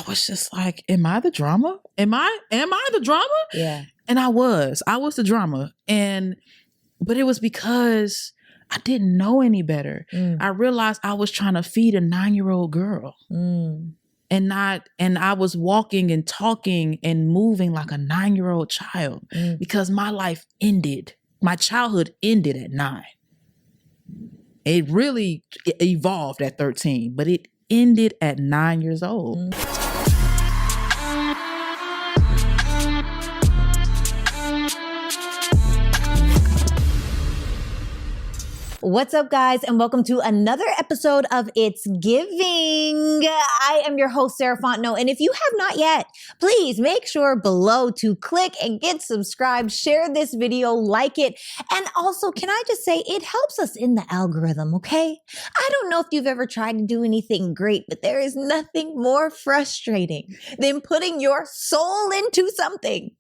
was just like, am I the drama? Am I the drama? Yeah. And I was the drama. But it was because I didn't know any better. I realized I was trying to feed a 9-year-old girl. And I was walking and talking and moving like a 9-year-old child because my life ended. My childhood ended at 9. It really evolved at 13, but it ended at 9 years old. What's up, guys, and welcome to another episode of It's Giving. I am your host, Sarah Fontenot, and if you have not yet, please make sure below to click and get subscribed, share this video, like it, and also, can I just say, it helps us in the algorithm, okay? I don't know if you've ever tried to do anything great, but there is nothing more frustrating than putting your soul into something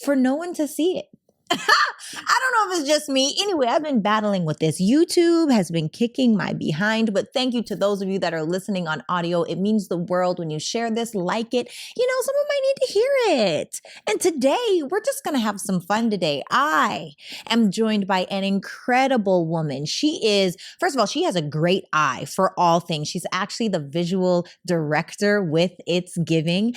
for no one to see it. I don't know if it's just me. Anyway, I've been battling with this. YouTube has been kicking my behind, but thank you to those of you that are listening on audio. It means the world when you share this, like it. You know, someone might need to hear it. And today, we're just going to have some fun today. I am joined by an incredible woman. She is, first of all, she has a great eye for all things. She's actually the visual director with It's Giving.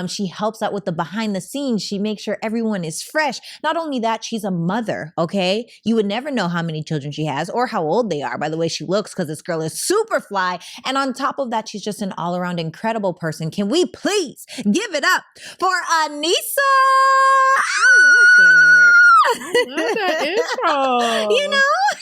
She helps out with the behind the scenes. She makes sure everyone is fresh. Not only that, she's a mother, okay? You would never know how many children she has or how old they are by the way she looks, because this girl is super fly. And on top of that, she's just an all-around incredible person. Can we please give it up for Aneesa? I love that intro. You know?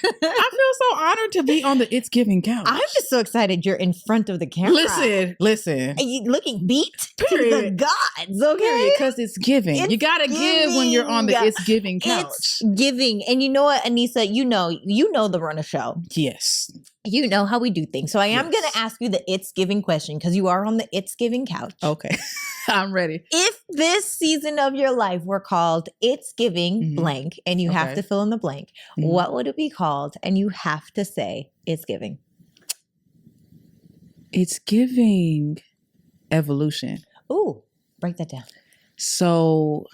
I feel so honored to be on the It's Giving couch. I'm just so excited you're in front of the camera. Listen. Are you looking beat Period. to the gods, okay? Because it's giving. You got to give when you're on the It's Giving couch. It's giving. And you know what, Aneesa, you know the run of show. Yes. You know how we do things. So I am going to ask you the It's Giving question because you are on the It's Giving couch. Okay. I'm ready. If this season of your life were called It's Giving blank and you have to fill in the blank, what would it be called? And you have to say It's Giving. It's giving evolution. Ooh, break that down. So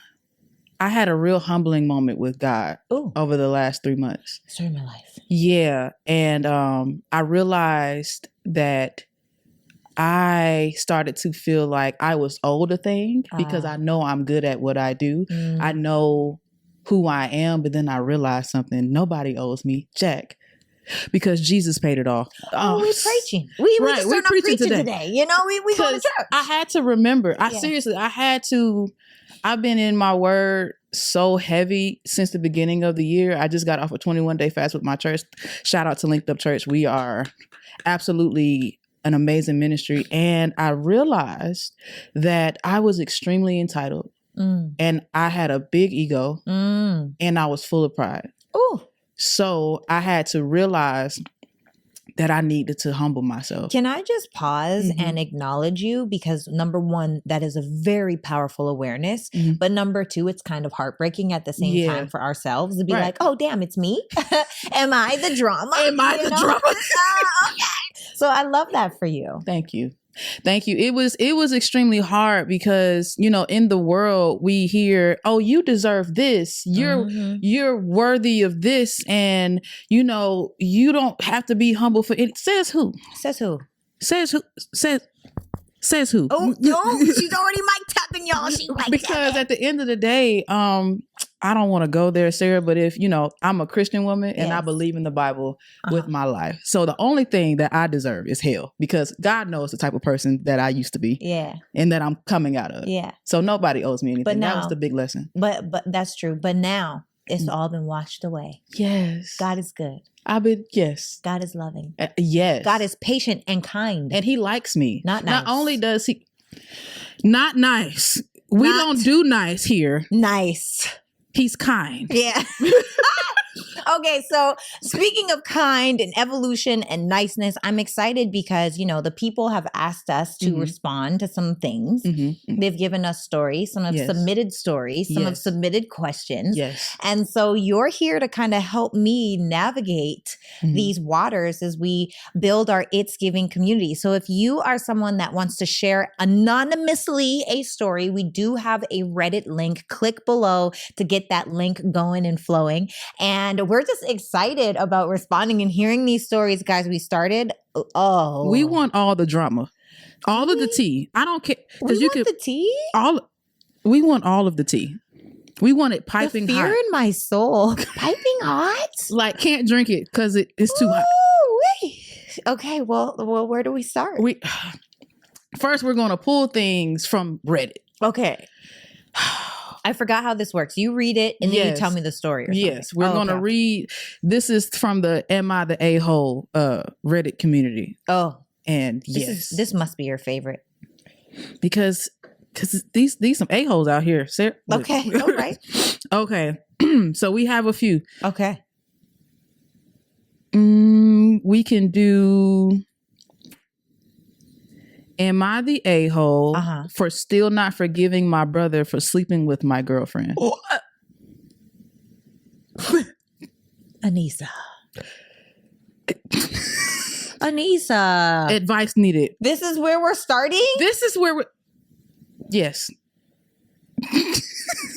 I had a real humbling moment with God over the last 3 months. Story of my life. Yeah. And I realized that I started to feel like I was owed a thing because I know I'm good at what I do. I know who I am, but then I realized something. Nobody owes me jack because Jesus paid it all. We're preaching. We just started preaching today. You know, we go to church. I had to remember. Seriously, I've been in my word so heavy since the beginning of the year. I just got off a 21-day fast with my church. Shout out to Linked Up Church. We are absolutely an amazing ministry. And I realized that I was extremely entitled and I had a big ego and I was full of pride. Ooh. So I had to realize that I needed to humble myself. Can I just pause and acknowledge you? Because number one, that is a very powerful awareness. But number two, it's kind of heartbreaking at the same time for ourselves to be like, oh, damn, it's me. Am I the drama? Am I the drama? Okay. So I love that for you. Thank you. It was extremely hard because, you know, in the world we hear, oh, you deserve this. You're worthy of this. And, you know, you don't have to be humble for it. Says who? Says who? Says who? Says who? Oh, no, she's already mic tapping, y'all. Because at the end of the day, I don't want to go there, Sarah, but if, you know, I'm a Christian woman and I believe in the Bible with my life. So the only thing that I deserve is hell because God knows the type of person that I used to be. Yeah. And that I'm coming out of. Yeah. So nobody owes me anything. But now, that was the big lesson. But that's true. But now it's all been washed away. Yes. God is good. Yes. God is loving. Yes. God is patient and kind. And he likes me. Not nice. Not only does he, not nice. We don't do nice here. Nice. He's kind. Yeah. Okay, so speaking of kind and evolution and niceness, I'm excited because, the people have asked us to respond to some things. They've given us stories. Some have submitted stories. Some have submitted questions. Yes. And so you're here to kind of help me navigate these waters as we build our It's Giving community. So if you are someone that wants to share anonymously a story, we do have a Reddit link. Click below to get that link going and flowing. And we're just excited about responding and hearing these stories, guys. We started. Oh, we want all the drama, all of the tea. I don't care because you want the tea. We want all of the tea. We want it piping the fear hot. in my soul, piping hot. Like can't drink it because it's too hot. Okay, well, where do we start? First we're going to pull things from Reddit. Okay. I forgot how this works. You read it and then you tell me the story. Yes, we're going to read. This is from the Am I the A-hole Reddit community. Oh, and this must be your favorite because these some a-holes out here. Sarah. Okay, all right. Okay, so we have a few. Okay, we can do. Am I the a-hole for still not forgiving my brother for sleeping with my girlfriend? Aneesa. Aneesa. Advice needed. This is where we're starting? This is where we're... Yes.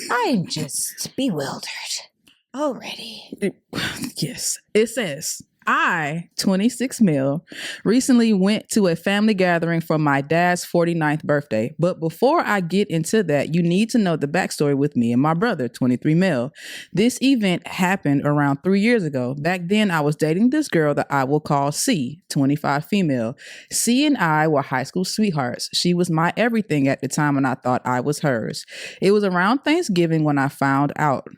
I'm just bewildered already. Yes. It says... I, 26 male, recently went to a family gathering for my dad's 49th birthday. But before I get into that, you need to know the backstory with me and my brother, 23 male. This event happened around 3 years ago. Back then, I was dating this girl that I will call C, 25 female. C and I were high school sweethearts. She was my everything at the time, and I thought I was hers. It was around Thanksgiving when I found out.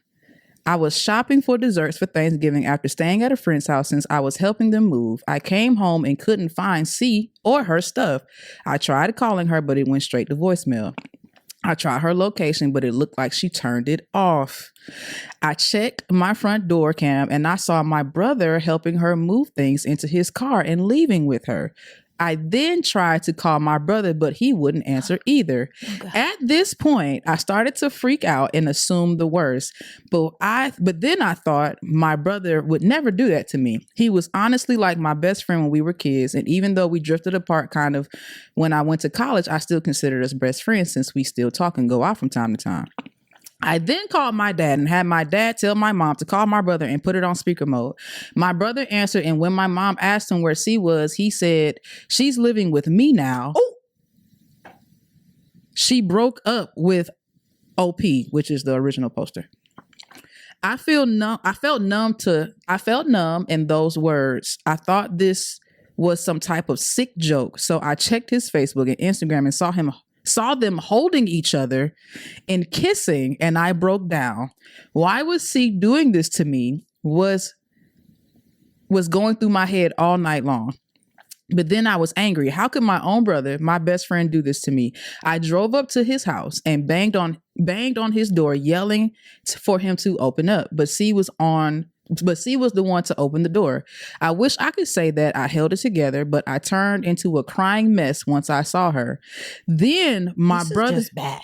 I was shopping for desserts for Thanksgiving after staying at a friend's house since I was helping them move. I came home and couldn't find C or her stuff. I tried calling her, but it went straight to voicemail. I tried her location, but it looked like she turned it off. I checked my front door cam and I saw my brother helping her move things into his car and leaving with her. I then tried to call my brother, but he wouldn't answer either. At this point, I started to freak out and assume the worst. But then I thought my brother would never do that to me. He was honestly like my best friend when we were kids. And even though we drifted apart kind of when I went to college, I still considered us best friends since we still talk and go out from time to time. I then called my dad and had my dad tell my mom to call my brother and put it on speaker mode. My brother answered, and when my mom asked him where C was, he said, she's living with me now. Oh. She broke up with OP, which is the original poster. I felt numb in those words. I thought this was some type of sick joke. So I checked his Facebook and Instagram and saw them holding each other and kissing, and I broke down. Why was C doing this to me was going through my head all night long. But then I was angry. How could my own brother, my best friend, do this to me? I drove up to his house and banged on his door, yelling for him to open up. But C was the one to open the door. I wish I could say that I held it together, but I turned into a crying mess once I saw her. Then my brother... This is just bad.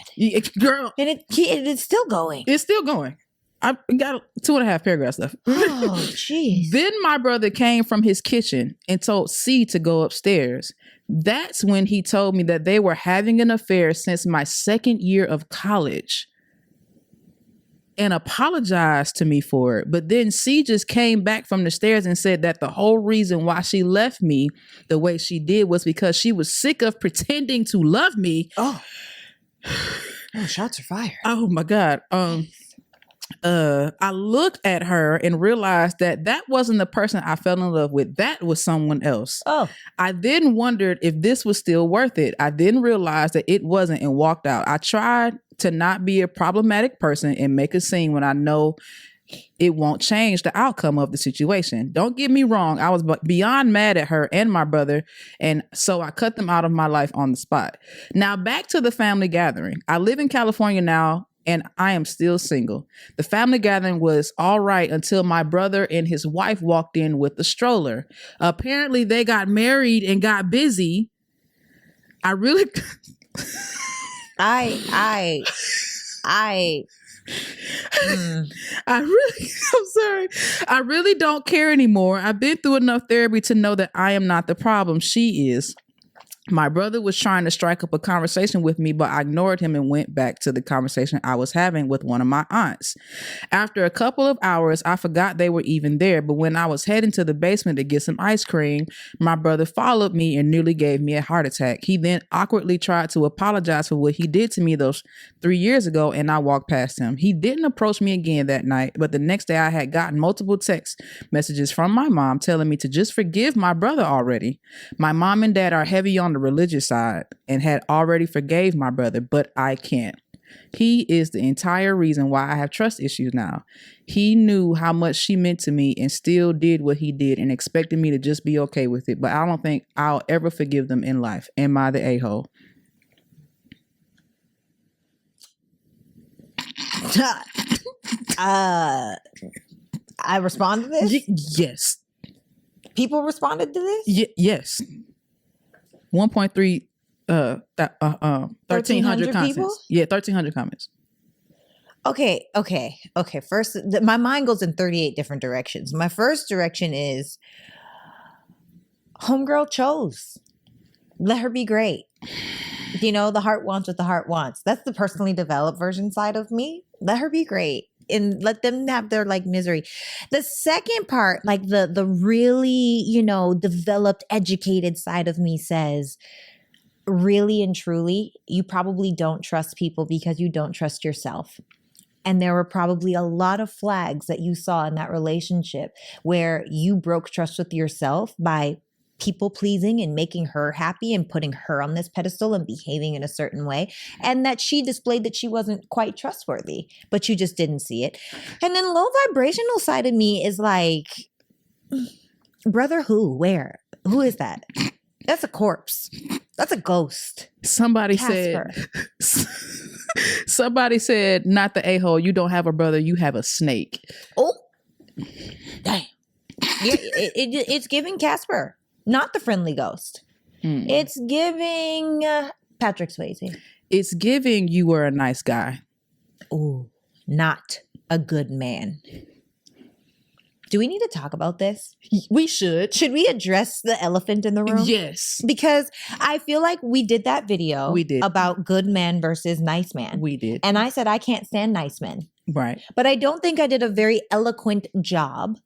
Girl. And it's still going. It's still going. I got 2.5 paragraphs left. Oh, jeez. Then my brother came from his kitchen and told C to go upstairs. That's when he told me that they were having an affair since my second year of college and apologized to me for it. But then C just came back from the stairs and said that the whole reason why she left me the way she did was because she was sick of pretending to love me. Oh, shots are fired. Oh my God. I looked at her and realized that wasn't the person I fell in love with. That was someone else. Oh. I then wondered if this was still worth it. I then realized that it wasn't and walked out. I tried to not be a problematic person and make a scene when I know it won't change the outcome of the situation. Don't get me wrong. I was beyond mad at her and my brother, and so I cut them out of my life on the spot. Now back to the family gathering. I live in California now, and I am still single. The family gathering was all right until my brother and his wife walked in with the stroller. Apparently they got married and got busy. I really I'm sorry. I really don't care anymore. I've been through enough therapy to know that I am not the problem. She is. My brother was trying to strike up a conversation with me, but I ignored him and went back to the conversation I was having with one of my aunts. After a couple of hours, I forgot they were even there, but when I was heading to the basement to get some ice cream, my brother followed me and nearly gave me a heart attack. He then awkwardly tried to apologize for what he did to me those 3 years ago, and I walked past him. He didn't approach me again that night, but the next day I had gotten multiple text messages from my mom telling me to just forgive my brother already. My mom and dad are heavy on the religious side and had already forgave my brother, but I can't. He is the entire reason why I have trust issues now. He knew how much she meant to me and still did what he did and expected me to just be okay with it, but I don't think I'll ever forgive them in life. Am I the a-hole? I respond to this? Yes. People responded to this? Yes. 1.3 1,300 comments. People? Yeah, 1,300 comments. Okay. First, my mind goes in 38 different directions. My first direction is homegirl chose. Let her be great. You know, the heart wants what the heart wants. That's the personally developed version side of me. Let her be great and let them have their like misery. The second part, like the really, you know, developed, educated side of me says, really and truly, you probably don't trust people because you don't trust yourself. And there were probably a lot of flags that you saw in that relationship where you broke trust with yourself by people pleasing and making her happy and putting her on this pedestal and behaving in a certain way. And that she displayed that she wasn't quite trustworthy, but you just didn't see it. And then low vibrational side of me is like, brother who? Where? Who is that? That's a corpse. That's a ghost. Somebody Casper. said, not the a-hole. You don't have a brother. You have a snake. Oh, dang. Yeah, it's giving Casper, not the friendly ghost. It's giving Patrick Swayze. It's giving you were a nice guy. Oh, not a good man. Do we need to talk about this? We should. Should we address the elephant in the room? Yes. Because I feel like we did that video about good man versus nice man. We did. And I said, I can't stand nice men. Right. But I don't think I did a very eloquent job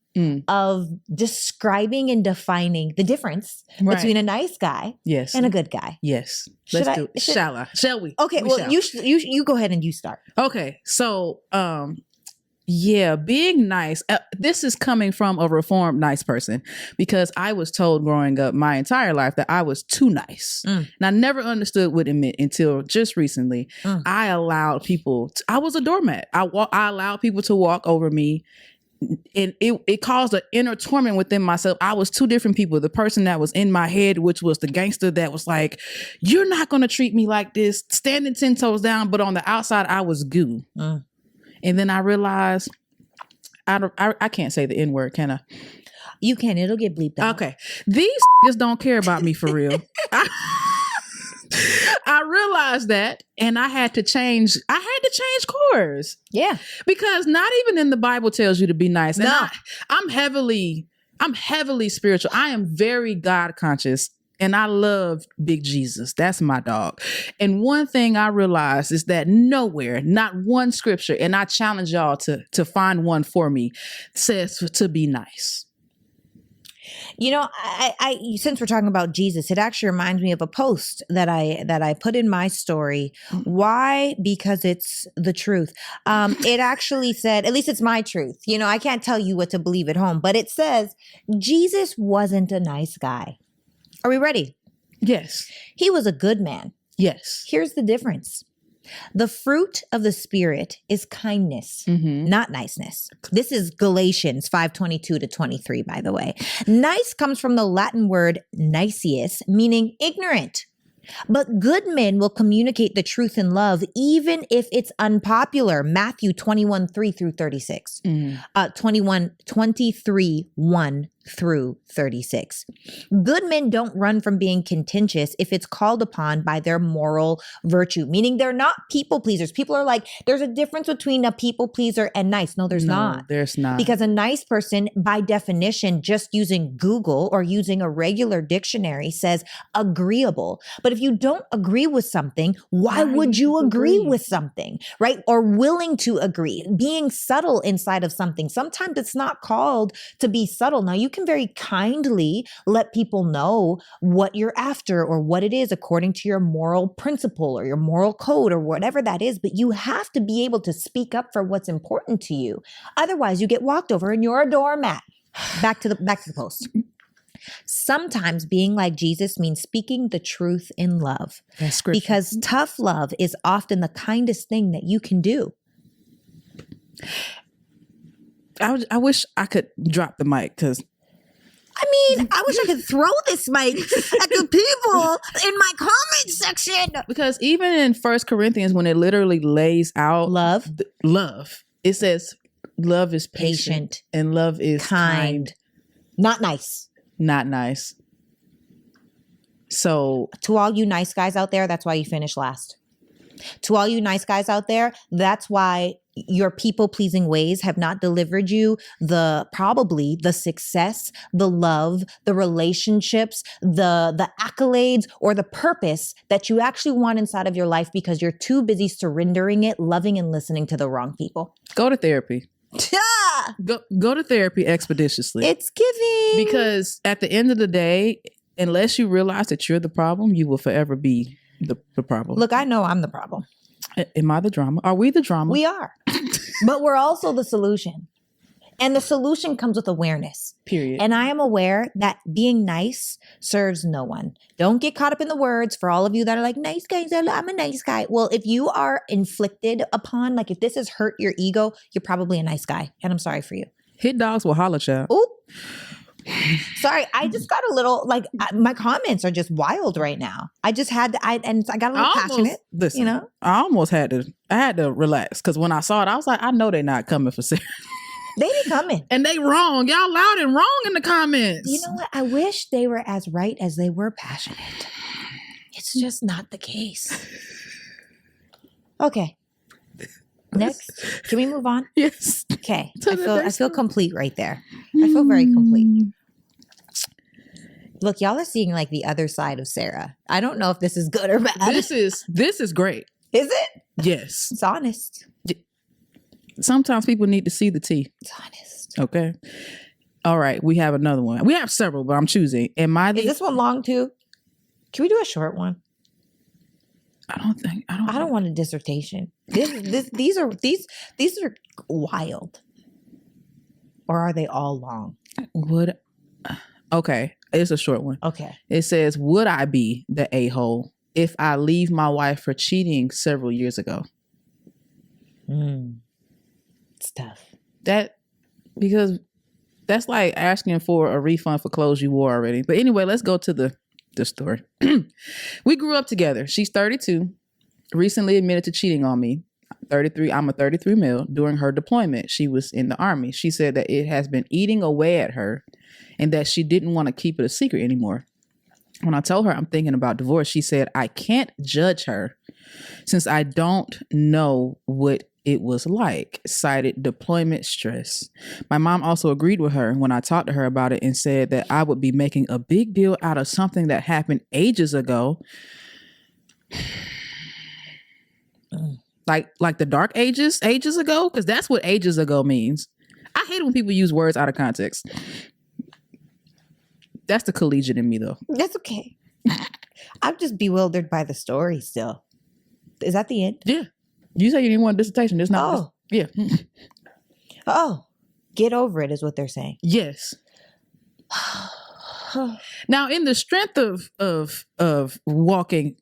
of describing and defining the difference between a nice guy and a good guy. Yes. Let's do it. Shall we? Okay. You go ahead and you start. Okay. So, yeah, being nice. This is coming from a reformed nice person because I was told growing up my entire life that I was too nice. And I never understood what it meant until just recently. I allowed people, I was a doormat. I allowed people to walk over me. And it caused an inner torment within myself. I was two different people. The person that was in my head, which was the gangster that was like, you're not going to treat me like this, standing 10 toes down. But on the outside, I was goo. And then I realized I can't say the N-word, can I? You can. It'll get bleeped out. Okay. These just don't care about me for real. I realized that, and I had to change course. Yeah. Because not even in the Bible tells you to be nice. And I'm heavily spiritual. I am very God conscious. And I love Big Jesus. That's my dog. And one thing I realized is that nowhere, not one scripture, and I challenge y'all to find one for me, says to be nice. You know, I since we're talking about Jesus, it actually reminds me of a post that I put in my story. Why? Because it's the truth. It actually said, at least it's my truth. You know, I can't tell you what to believe at home, but it says Jesus wasn't a nice guy. Are we ready? Yes. He was a good man. Yes. Here's the difference. The fruit of the Spirit is kindness, not niceness. This is Galatians 5:22-23, by the way. Nice comes from the Latin word niceus, meaning ignorant. But good men will communicate the truth in love, even if it's unpopular. Matthew 21:3-36. 23:1-36. Good men don't run from being contentious if it's called upon by their moral virtue, meaning they're not people pleasers. People are like, there's a difference between a people pleaser and nice. No, there's not. There's not. Because a nice person, by definition, just using Google or using a regular dictionary says agreeable. But if you don't agree with something, why would you agree with something, right? Or willing to agree, being subtle inside of something. Sometimes it's not called to be subtle. Now, you can very kindly let people know what you're after or what it is according to your moral principle or your moral code or whatever that is, but you have to be able to speak up for what's important to you. Otherwise, you get walked over and you're a doormat. Back to the post. Sometimes being like Jesus means speaking the truth in love. That's scripture. Because tough love is often the kindest thing that you can do. I wish I could drop the mic because I wish I could throw this mic at the people in my comment section. Because even in 1 Corinthians, when it literally lays out love, it says love is patient and love is kind. Not nice. Not nice. So to all you nice guys out there, that's why you finish last. To all you nice guys out there, that's why your people-pleasing ways have not delivered you probably the success, the love, the relationships, the accolades, or the purpose that you actually want inside of your life because you're too busy surrendering it, loving and listening to the wrong people. Go to therapy. Go to therapy expeditiously. It's giving. Because at the end of the day, unless you realize that you're the problem, you will forever be the problem. Look, I know I'm the problem. Am I the drama? Are we the drama? We are. But we're also the solution. And the solution comes with awareness. Period. And I am aware that being nice serves no one. Don't get caught up in the words for all of you that are like, nice guys, I'm a nice guy. Well, if you are inflicted upon, like if this has hurt your ego, you're probably a nice guy. And I'm sorry for you. Hit dogs will holler, child. Ooh. Sorry, I just got a little my comments are just wild right now. I just had to, I got a little passionate. Listen, you know, I had to relax because when I saw it, I was like, I know they're not coming for Sarah. They be coming, and they wrong. Y'all loud and wrong in the comments. You know what? I wish they were as right as they were passionate. It's just not the case. Okay. Next, can we move on? Yes. Okay. I feel complete right there. I feel very complete. Look, y'all are seeing like the other side of Sarah. I don't know if this is good or bad. This is great. Is it? Yes. It's honest. Sometimes people need to see the tea. It's honest. Okay. All right. We have another one. We have several, but I'm choosing. Is this one long too? Can we do a short one? I don't want a dissertation. These are wild. Or are they all long? Okay. It's a short one. Okay. It says, would I be the a-hole if I leave my wife for cheating several years ago? It's tough. Because that's like asking for a refund for clothes you wore already. But anyway, let's go to the story. We grew up together. She's 32, recently admitted to cheating on me. 33. I'm a 33 male. During her deployment, she was in the Army. She said that it has been eating away at her and that she didn't want to keep it a secret anymore. When I told her I'm thinking about divorce, she said, I can't judge her since I don't know what it was like, cited deployment stress. My mom also agreed with her when I talked to her about it and said that I would be making a big deal out of something that happened ages ago. Like the dark ages ago, because that's what ages ago means. I hate when people use words out of context. That's the collegiate in me, though. That's okay. I'm just bewildered by the story still. Is that the end? Yeah. You say you didn't want a dissertation. It's not. Oh. Yeah. Oh. Get over it is what they're saying. Yes. Now, in the strength of walking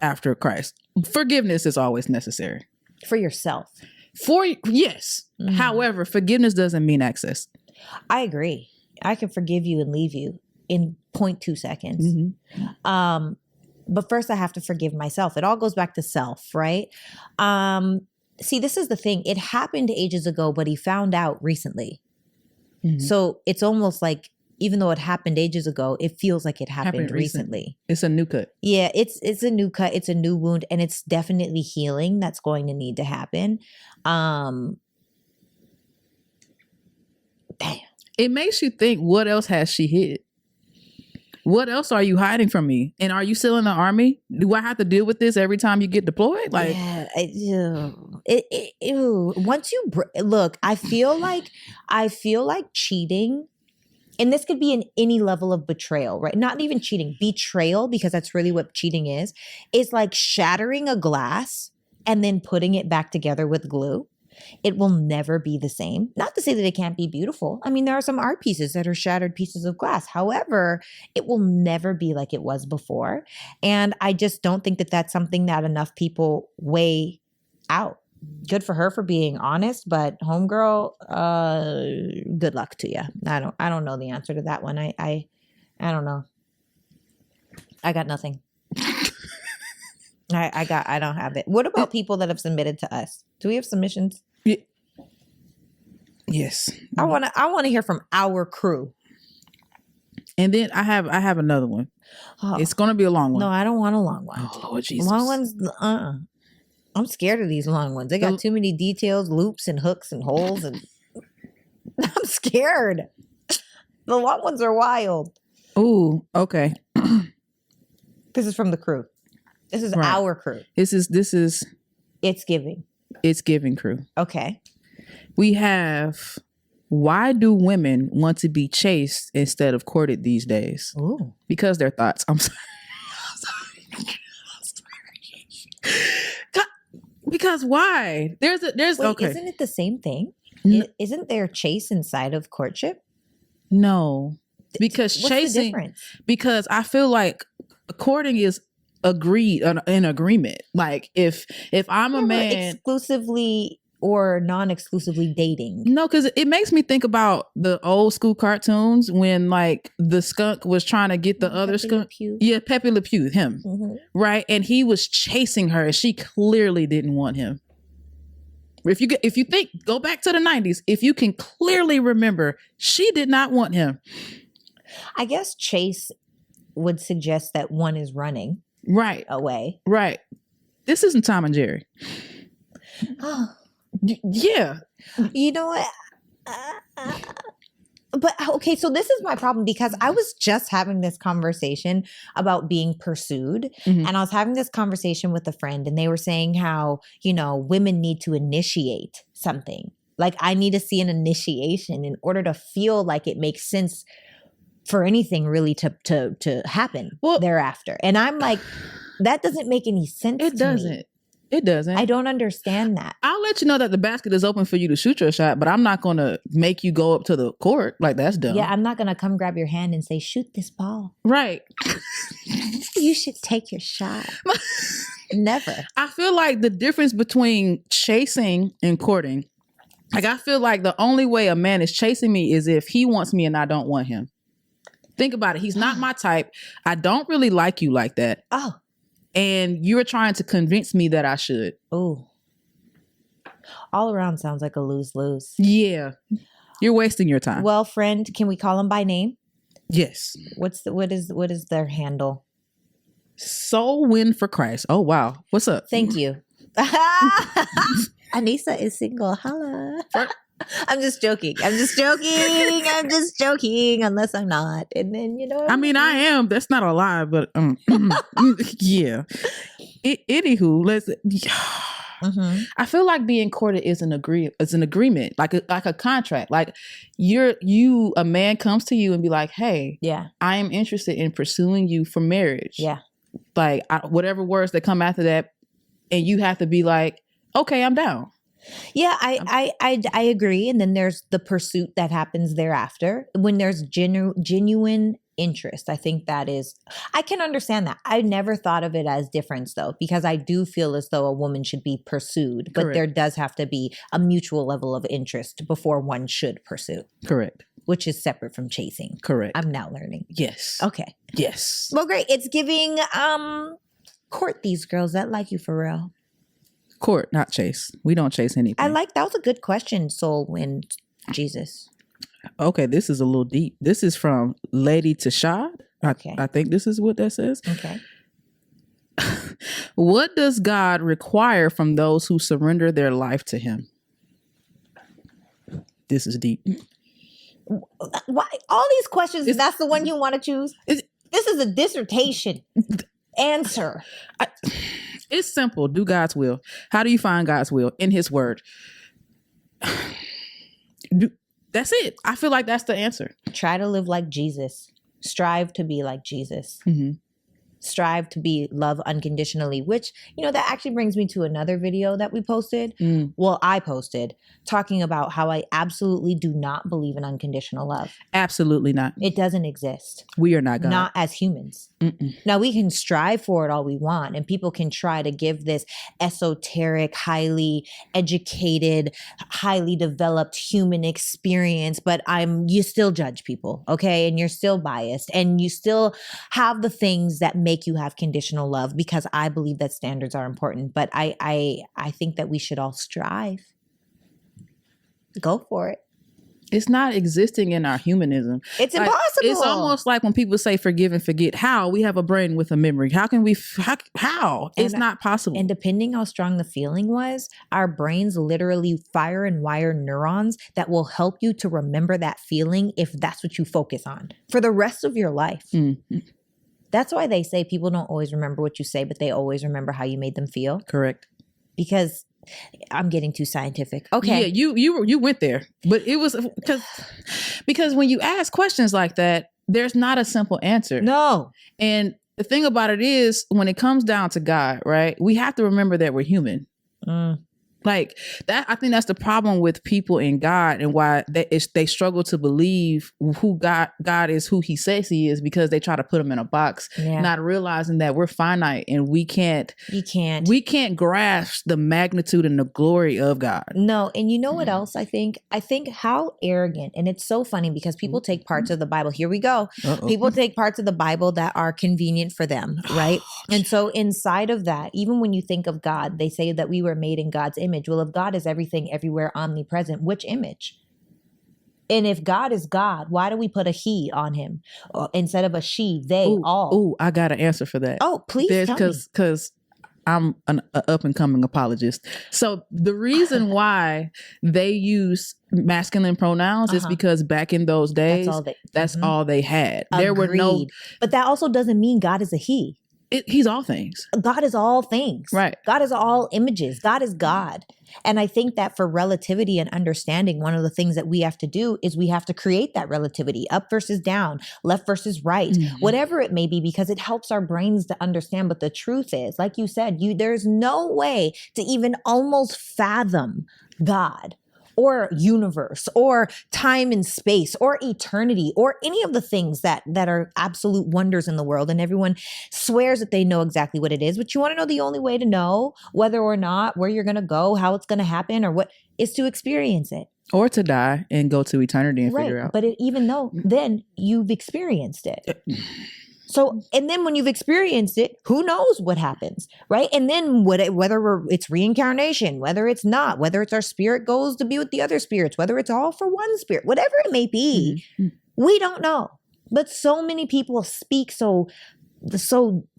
after Christ, forgiveness is always necessary. For yourself. Yes. Mm-hmm. However, forgiveness doesn't mean access. I agree. I can forgive you and leave you in 0.2 seconds. Mm-hmm. but first I have to forgive myself. It all goes back to self, right? See, this is the thing. It happened ages ago, but he found out recently. Mm-hmm. So it's almost like, even though it happened ages ago, it feels like it happened recently. It's a new cut. Yeah, it's a new cut. It's a new wound, and it's definitely healing that's going to need to happen. Damn. It makes you think, what else has she hid? What else are you hiding from me? And are you still in the army? Do I have to deal with this every time you get deployed? Like, yeah, once you look, I feel like cheating, and this could be in any level of betrayal, right? Not even cheating, betrayal, because that's really what cheating is like shattering a glass and then putting it back together with glue. It will never be the same. Not to say that it can't be beautiful. I mean, there are some art pieces that are shattered pieces of glass. However, it will never be like it was before. And I just don't think that that's something that enough people weigh out. Good for her for being honest, but homegirl, good luck to you. I don't know the answer to that one. I don't know. I got nothing. I don't have it. What about people that have submitted to us? Do we have submissions? Yeah. Yes. I want to hear from our crew. And then I have another one. Oh. It's going to be a long one. No, I don't want a long one. Oh, Lord Jesus. Long ones, I'm scared of these long ones. They got too many details, loops and hooks and holes, and I'm scared. The long ones are wild. Ooh, okay. This is from the crew. This is right. Our crew. This is It's Giving. It's Giving crew. Okay. We have, why do women want to be chased instead of courted these days? Ooh. Because their thoughts. I'm sorry. Because why? There's Wait, okay. Isn't it the same thing? Isn't there chase inside of courtship? No. Because What's chasing, the difference? Because I feel like courting is agreed, an agreement. Like if I'm a man, exclusively or non-exclusively dating. No, because it makes me think about the old school cartoons when like the skunk was trying to get the other skunk. Yeah, Pepe Le Pew, him. Mm-hmm. Right. And he was chasing her and she clearly didn't want him. If you think, go back to the 90s, if you can clearly remember, she did not want him. I guess chase would suggest that one is running. Right. Away. Right. This isn't Tom and Jerry. Oh. Yeah. You know what? But okay, so this is my problem because I was just having this conversation about being pursued. Mm-hmm. And I was having this conversation with a friend and they were saying how, women need to initiate something. Like I need to see an initiation in order to feel like it makes sense for anything really to happen thereafter. And I'm like, that doesn't make any sense to me. It doesn't. I don't understand that. I'll let you know that the basket is open for you to shoot your shot, but I'm not going to make you go up to the court. Like, that's dumb. Yeah, I'm not going to come grab your hand and say, shoot this ball. Right. You should take your shot. Never. I feel like the difference between chasing and courting, like I feel like the only way a man is chasing me is if he wants me and I don't want him. Think about it. He's not my type. I don't really like you like that. Oh. And you're trying to convince me that I should. Ooh. All around sounds like a lose-lose. Yeah. You're wasting your time. Well, friend, can we call him by name? Yes. What is their handle? Soul Win for Christ. Oh, wow. What's up? Thank you. Aneesa is single. Holla. I'm just joking. Unless I'm not. And then, I mean, I am. That's not a lie, but yeah. Anywho, let's. Mm-hmm. I feel like being courted is an agreement, like a contract. Like a man comes to you and be like, "Hey, yeah, I am interested in pursuing you for marriage." Yeah, like whatever words that come after that, and you have to be like, "Okay, I'm down." Yeah, I agree. And then there's the pursuit that happens thereafter when there's genuine interest. I think I can understand that. I never thought of it as difference though, because I do feel as though a woman should be pursued, but Correct. There does have to be a mutual level of interest before one should pursue. Correct. which is separate from chasing. Correct. I'm now learning. Yes. Okay. Yes. Well, great. It's giving court these girls that like you for real. Court, not chase. We don't chase anything. That was a good question, Soul Win Jesus. Okay, this is a little deep. This is from Lady Tashad. Okay. I think this is what that says. Okay. What does God require from those who surrender their life to him? This is deep. Why all these questions? That's the one you want to choose? This is a dissertation. Answer. It's simple. Do God's will. How do you find God's will? In his word. That's it. I feel like that's the answer. Try to live like Jesus. Strive to be like Jesus. Mm-hmm. Strive to be love unconditionally, which, that actually brings me to another video that we posted. Well, I posted talking about how I absolutely do not believe in unconditional love. Absolutely not. It doesn't exist. We are not God. Not as humans. Mm-mm. Now, we can strive for it all we want, and people can try to give this esoteric, highly educated, highly developed human experience, but you still judge people, okay? And you're still biased, and you still have the things that make you have conditional love, because I believe that standards are important. But I think that we should all strive. Go for it. It's not existing in our humanism. It's impossible. It's almost like when people say forgive and forget. How? We have a brain with a memory. How can we? How? It's not possible. And depending how strong the feeling was, our brains literally fire and wire neurons that will help you to remember that feeling if that's what you focus on for the rest of your life. Mm-hmm. That's why they say people don't always remember what you say, but they always remember how you made them feel. Correct. Because I'm getting too scientific. Okay. Yeah, you went there. But it was because when you ask questions like that, there's not a simple answer. No. And the thing about it is, when it comes down to God, right, we have to remember that we're human. Like that, I think that's the problem with people in God, and why they struggle to believe who God is, who he says he is, because they try to put him in a box, not realizing that we're finite and we can't grasp the magnitude and the glory of God. No. And you know what else I think how arrogant, and it's so funny because people take parts of the Bible. Here we go. Uh-oh. People take parts of the Bible that are convenient for them, right? And so inside of that, even when you think of God, they say that we were made in God's image. Well, if God is everything, everywhere, omnipresent, which image? And if God is God, why do we put a he on him instead of a she, they, all? Oh, I got an answer for that. Oh, please tell me. Because I'm an up-and-coming apologist. So the reason why they use masculine pronouns is because back in those days, that's all they had. Agreed. There were no... But that also doesn't mean God is a he. He's all things. God is all things. Right. God is all images. God is God. And I think that for relativity and understanding, one of the things that we have to do is we have to create that relativity, up versus down, left versus right, whatever it may be, because it helps our brains to understand. But the truth is, like you said, there's no way to even almost fathom God, or universe, or time and space, or eternity, or any of the things that are absolute wonders in the world. And everyone swears that they know exactly what it is. But you want to know the only way to know whether or not, where you're going to go, how it's going to happen, or what, is to experience it. Or to die and go to eternity and figure out. But even though then you've experienced it. So, and then when you've experienced it, who knows what happens, right? And then whether it's reincarnation, whether it's not, whether it's our spirit goes to be with the other spirits, whether it's all for one spirit, whatever it may be, we don't know. But so many people speak so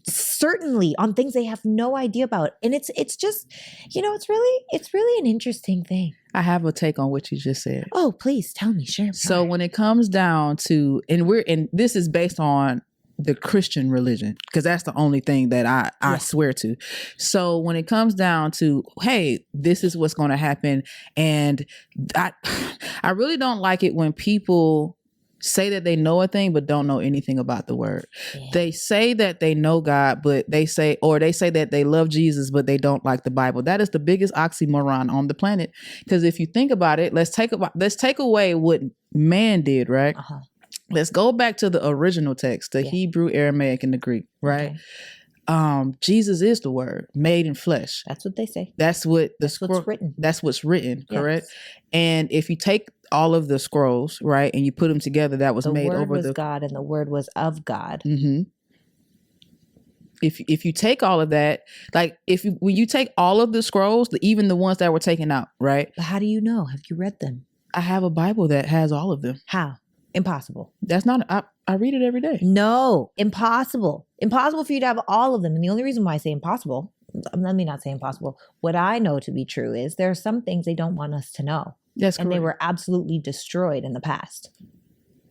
certainly on things they have no idea about. And it's just, it's really an interesting thing. I have a take on what you just said. Oh, please tell me. Sure. So when it comes down to, and this is based on the Christian religion, because that's the only thing that I swear to. So when it comes down to, hey, this is what's going to happen. And I really don't like it when people say that they know a thing, but don't know anything about the word. Yeah. They say that they know God, but they say that they love Jesus, but they don't like the Bible. That is the biggest oxymoron on the planet. Because if you think about it, let's take away what man did, right? Let's go back to the original text, the Hebrew, Aramaic, and the Greek, right? Jesus is the word made in flesh. That's what they say. That's what what's written. That's what's written, correct? Yes. And if you take all of the scrolls, right, and you put them together, that was the made word over was God, and the word was of God. Mm-hmm. If you take all of that, like when you take all of the scrolls, even the ones that were taken out, right? But how do you know? Have you read them? I have a Bible that has all of them. How? Impossible. That's not. I read it every day. No, impossible. Impossible for you to have all of them. And the only reason why I say impossible, let me not say impossible. What I know to be true is there are some things they don't want us to know. That's correct. And they were absolutely destroyed in the past.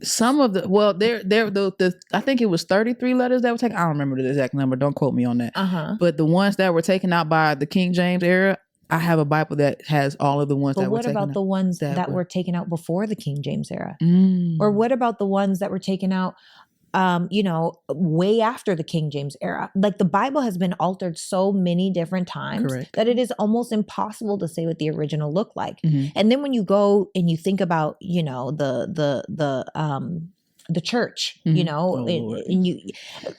Some of the I think it was 33 letters that were taken. I don't remember the exact number. Don't quote me on that. But the ones that were taken out by the King James era, I have a Bible that has all of the ones that were taken out. But what about the ones that were taken out before the King James era? Or what about the ones that were taken out, way after the King James era? Like the Bible has been altered so many different times that it is almost impossible to say what the original looked like. And then when you go and you think about, the church, and you,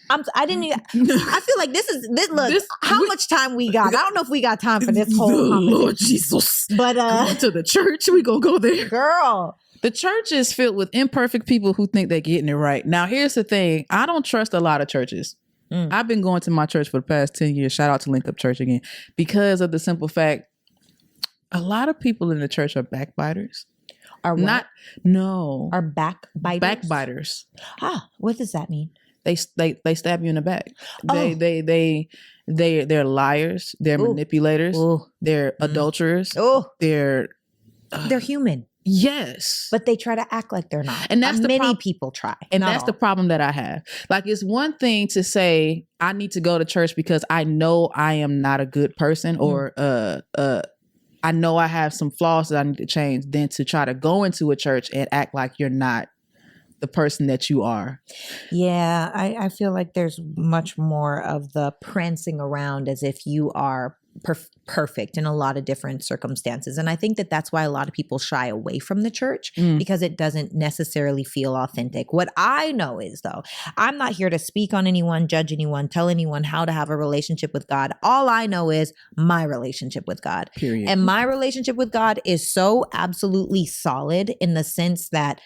I didn't even, I feel like this. Look, how much time we got? I don't know if we got time for this whole conversation. Lord Jesus. But going to the church, we gonna go there. Girl. The church is filled with imperfect people who think they're getting it right. Now, here's the thing. I don't trust a lot of churches. I've been going to my church for the past 10 years. Shout out to Link Up Church again. Because of the simple fact, a lot of people in the church are backbiters. Are what? Are backbiters? Backbiters. What does that mean? They stab you in the back. They're liars. They're manipulators. They're adulterers. They're human. Yes. But they try to act like they're not. And that's many people try. And that's the problem that I have. Like, it's one thing to say, I need to go to church because I know I am not a good person, or I know I have some flaws that I need to change, than to try to go into a church and act like you're not the person that you are. Yeah, I feel like there's much more of the prancing around as if you are perfect in a lot of different circumstances. And I think that that's why a lot of people shy away from the church, because it doesn't necessarily feel authentic. What I know is, though, I'm not here to speak on anyone, judge anyone, tell anyone how to have a relationship with God. All I know is my relationship with God. Period. And my relationship with God is so absolutely solid in the sense that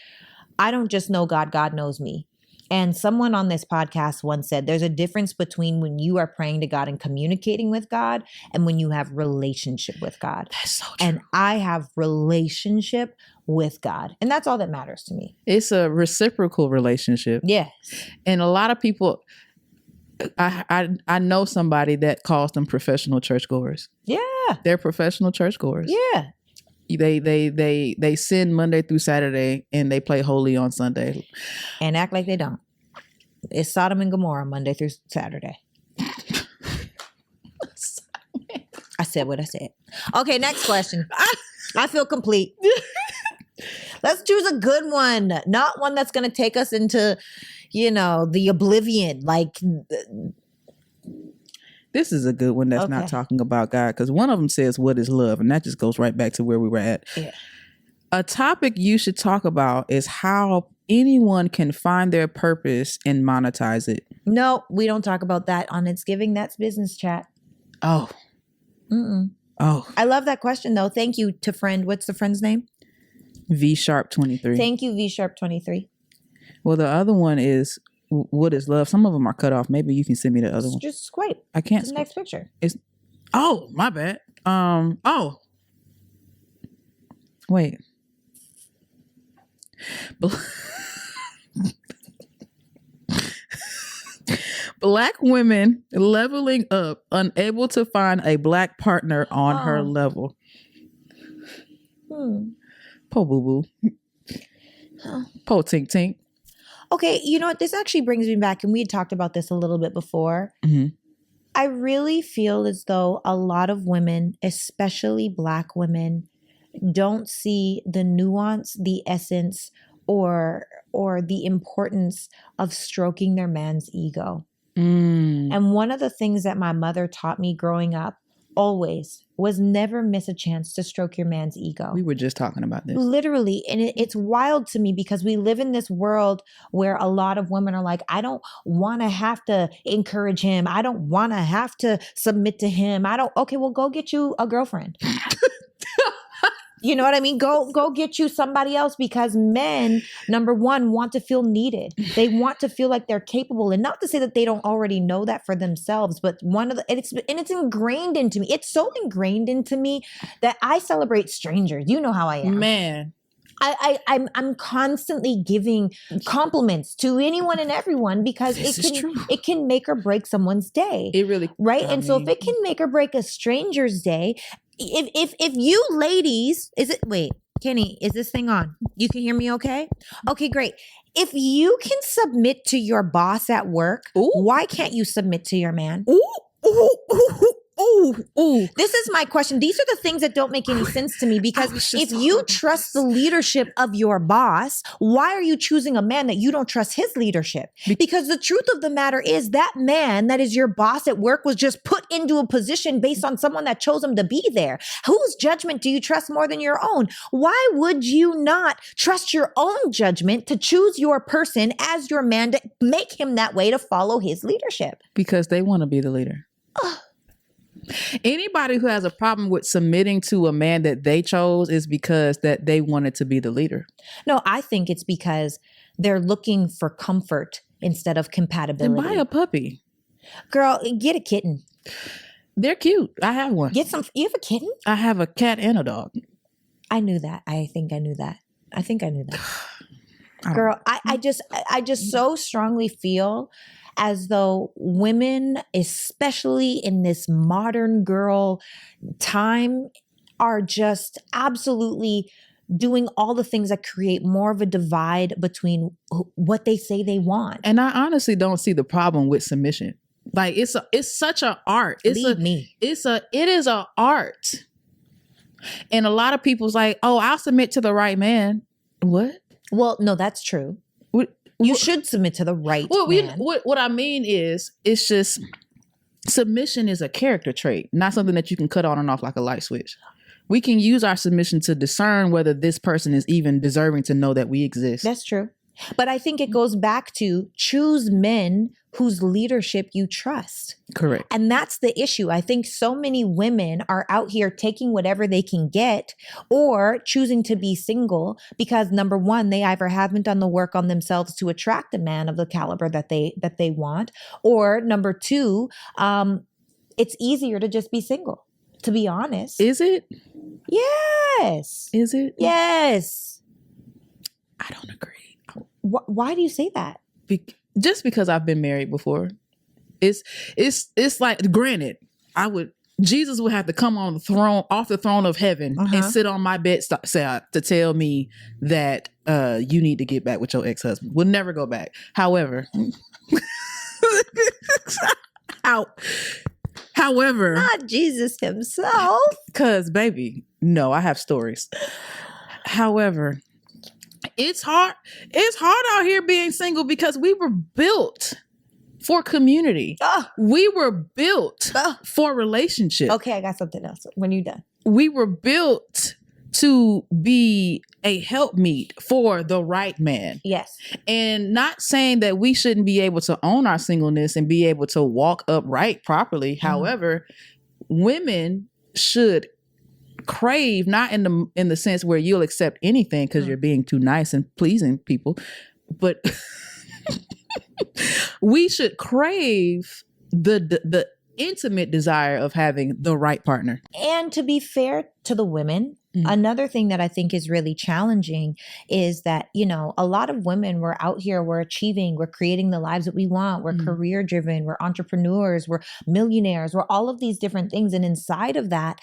I don't just know God, God knows me. And someone on this podcast once said, there's a difference between when you are praying to God and communicating with God and when you have relationship with God. That's so true. And I have relationship with God. And that's all that matters to me. It's a reciprocal relationship. Yes. And a lot of people, I know somebody that calls them professional churchgoers. Yeah. They're professional churchgoers. Yeah. They sin Monday through Saturday and they play holy on Sunday. And act like they don't. It's Sodom and Gomorrah Monday through Saturday. I said what I said. Okay, next question. I feel complete. Let's choose a good one. Not one that's going to take us into, the oblivion. Like... This is a good one that's not talking about God, because one of them says, what is love? And that just goes right back to where we were at. Yeah. A topic you should talk about is how anyone can find their purpose and monetize it. No, we don't talk about that on It's Giving. That's business chat. Oh. Oh. I love that question, though. Thank you to friend. What's the friend's name? V-Sharp23. Thank you, V-Sharp23. Well, the other one is... What is love? Some of them are cut off. Maybe you can send me the other one. Just swipe. I can't. The next picture. My bad. Wait. Black women leveling up, unable to find a black partner on her level. Po boo boo. Po tink tink. Okay, you know what? This actually brings me back, and we had talked about this a little bit before. I really feel as though a lot of women, especially Black women, don't see the nuance, the essence, or the importance of stroking their man's ego. And one of the things that my mother taught me growing up always was never miss a chance to stroke your man's ego. We were just talking about this. Literally. And it's wild to me because we live in this world where a lot of women are like, I don't want to have to encourage him. I don't want to have to submit to him. Okay, well, go get you a girlfriend. You know what I mean? Go get you somebody else, because men, number one, want to feel needed. They want to feel like they're capable. And not to say that they don't already know that for themselves, but it's ingrained into me. It's so ingrained into me that I celebrate strangers. You know how I am. Man. I'm constantly giving compliments to anyone and everyone because it can make or break someone's day. It really, right? So if it can make or break a stranger's day, if you ladies, wait, Kenny, is this thing on? You can hear me okay? Okay, great. If you can submit to your boss at work, why can't you submit to your man? This is my question. These are the things that don't make any sense to me, because if you trust the leadership of your boss, why are you choosing a man that you don't trust his leadership? Because the truth of the matter is that man that is your boss at work was just put into a position based on someone that chose him to be there. Whose judgment do you trust more than your own? Why would you not trust your own judgment to choose your person as your man, to make him that way, to follow his leadership? Because they want to be the leader. Anybody who has a problem with submitting to a man that they chose is because that they wanted to be the leader. No, I think it's because they're looking for comfort instead of compatibility. Then buy a puppy. Girl, get a kitten. They're cute. I have one. You have a kitten? I have a cat and a dog. I knew that. I think I knew that. Girl, I just so strongly feel as though women, especially in this modern girl time, are just absolutely doing all the things that create more of a divide between what they say they want. And I honestly don't see the problem with submission. Like it's such an art. It is an art. And a lot of people's like, oh, I'll submit to the right man. What? Well, no, that's true. You should submit to the right man. What I mean is, it's just submission is a character trait, not something that you can cut on and off like a light switch. We can use our submission to discern whether this person is even deserving to know that we exist. That's true. But I think it goes back to choose men whose leadership you trust. Correct. And that's the issue. I think so many women are out here taking whatever they can get, or choosing to be single because, number one, they either haven't done the work on themselves to attract a man of the caliber that they want, or number two, it's easier to just be single, to be honest. Is it? Yes. Is it? Yes. I don't agree. Why do you say that? Just because I've been married before. It's like, granted, Jesus would have to come off the throne of heaven and sit on my bed to tell me that you need to get back with your ex-husband. We'll never go back. However, not Jesus himself. Because, baby, no, I have stories. However, it's hard out here being single because we were built for community. We were built for relationship. Okay, I got something else when you're done. We were built to be a helpmeet for the right man. Yes. And not saying that we shouldn't be able to own our singleness and be able to walk upright properly. Mm-hmm. However, women should crave, not in the sense where you'll accept anything because you're being too nice and pleasing people, but we should crave the intimate desire of having the right partner. And to be fair to the women, another thing that I think is really challenging is that, a lot of women, we're out here, we're achieving, we're creating the lives that we want, we're career driven, we're entrepreneurs, we're millionaires, we're all of these different things. And inside of that,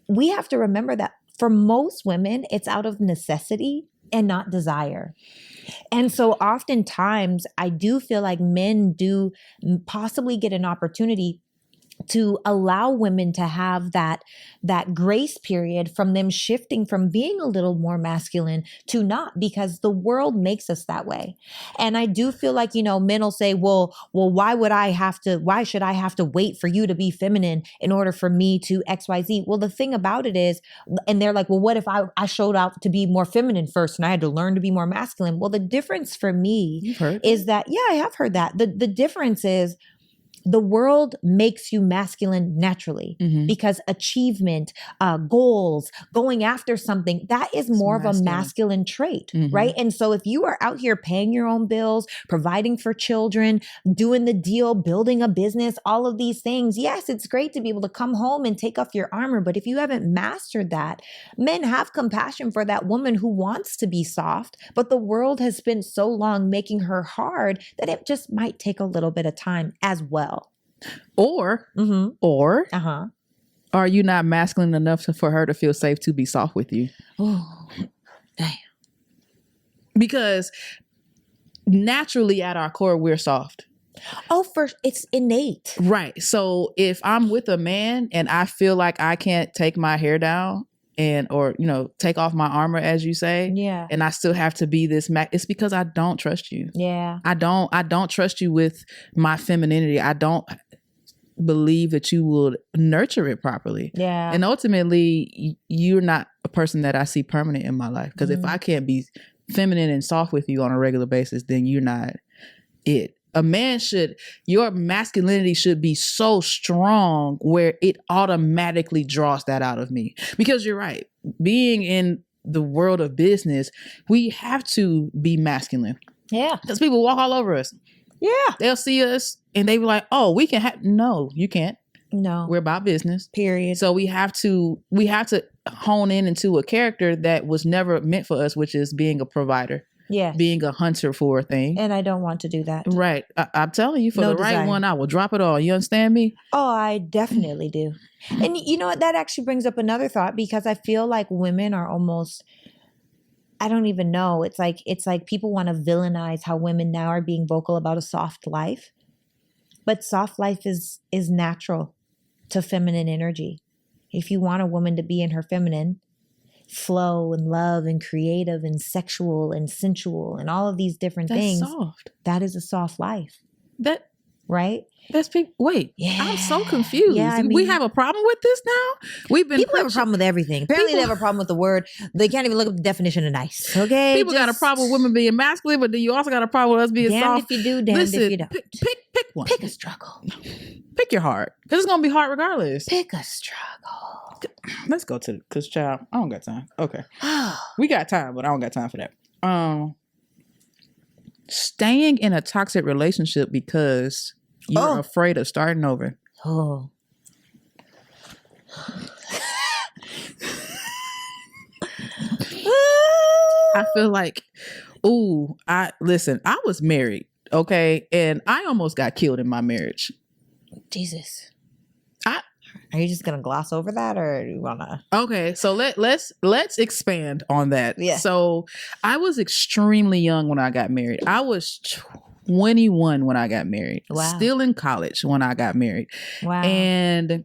we have to remember that for most women, it's out of necessity and not desire. And so oftentimes I do feel like men do possibly get an opportunity to allow women to have that grace period from them shifting from being a little more masculine to not, because the world makes us that way. And I do feel like, men will say, well, why should I have to wait for you to be feminine in order for me to XYZ? Well, the thing about it is, and they're like, well, what if I showed out to be more feminine first and I had to learn to be more masculine? Well, the difference for me is that, yeah, I have heard that. The difference is, the world makes you masculine naturally because achievement, goals, going after something, that is more of a masculine trait, right? And so if you are out here paying your own bills, providing for children, doing the deal, building a business, all of these things, yes, it's great to be able to come home and take off your armor. But if you haven't mastered that, men have compassion for that woman who wants to be soft, but the world has spent so long making her hard that it just might take a little bit of time as well. Or are you not masculine enough for her to feel safe to be soft with you? Oh, damn. Because naturally at our core, we're soft. Oh, it's innate. Right. So if I'm with a man and I feel like I can't take my hair down or take off my armor, as you say, yeah, and I still have to be this it's because I don't trust you. Yeah. I don't trust you with my femininity. I don't believe that you will nurture it properly. Yeah. And ultimately, you're not a person that I see permanent in my life. Because if I can't be feminine and soft with you on a regular basis, then you're not it. Your masculinity should be so strong where it automatically draws that out of me. Because you're right. Being in the world of business, we have to be masculine. Yeah. Because people walk all over us. Yeah. They'll see us and they be like, oh, we can have, no, you can't. No. We're about business. Period. So we have to hone into a character that was never meant for us, which is being a provider. Yeah. Being a hunter for a thing. And I don't want to do that. Right. I'm telling you, for the right one, I will drop it all. You understand me? Oh, I definitely do. And you know what? That actually brings up another thought, because I feel like women are almost, I don't even know. It's like people want to villainize how women now are being vocal about a soft life. But soft life is natural to feminine energy. If you want a woman to be in her feminine flow and love and creative and sexual and sensual and all of these different things, soft. That is a soft life. Right? That's people. Wait, yeah. I'm so confused. Yeah, I mean, we have a problem with this now? People have a problem with everything. Apparently, they have a problem with the word. They can't even look up the definition of nice. Okay, people got a problem with women being masculine, but then you also got a problem with us being damned soft. If you do, damned Listen, if you don't. Pick one. Pick a struggle. Pick your heart, because it's gonna be hard regardless. Pick a struggle. Let's go to because child, I don't got time. Okay, we got time, but I don't got time for that. Staying in a toxic relationship because you're afraid of starting over. Oh. I feel like, I was married, okay? And I almost got killed in my marriage. Jesus. Are you just going to gloss over that, or do you want to? Okay, so let's expand on that. Yeah. So I was extremely young when I got married. I was 21 when I got married. Wow. Still in college when I got married. Wow. And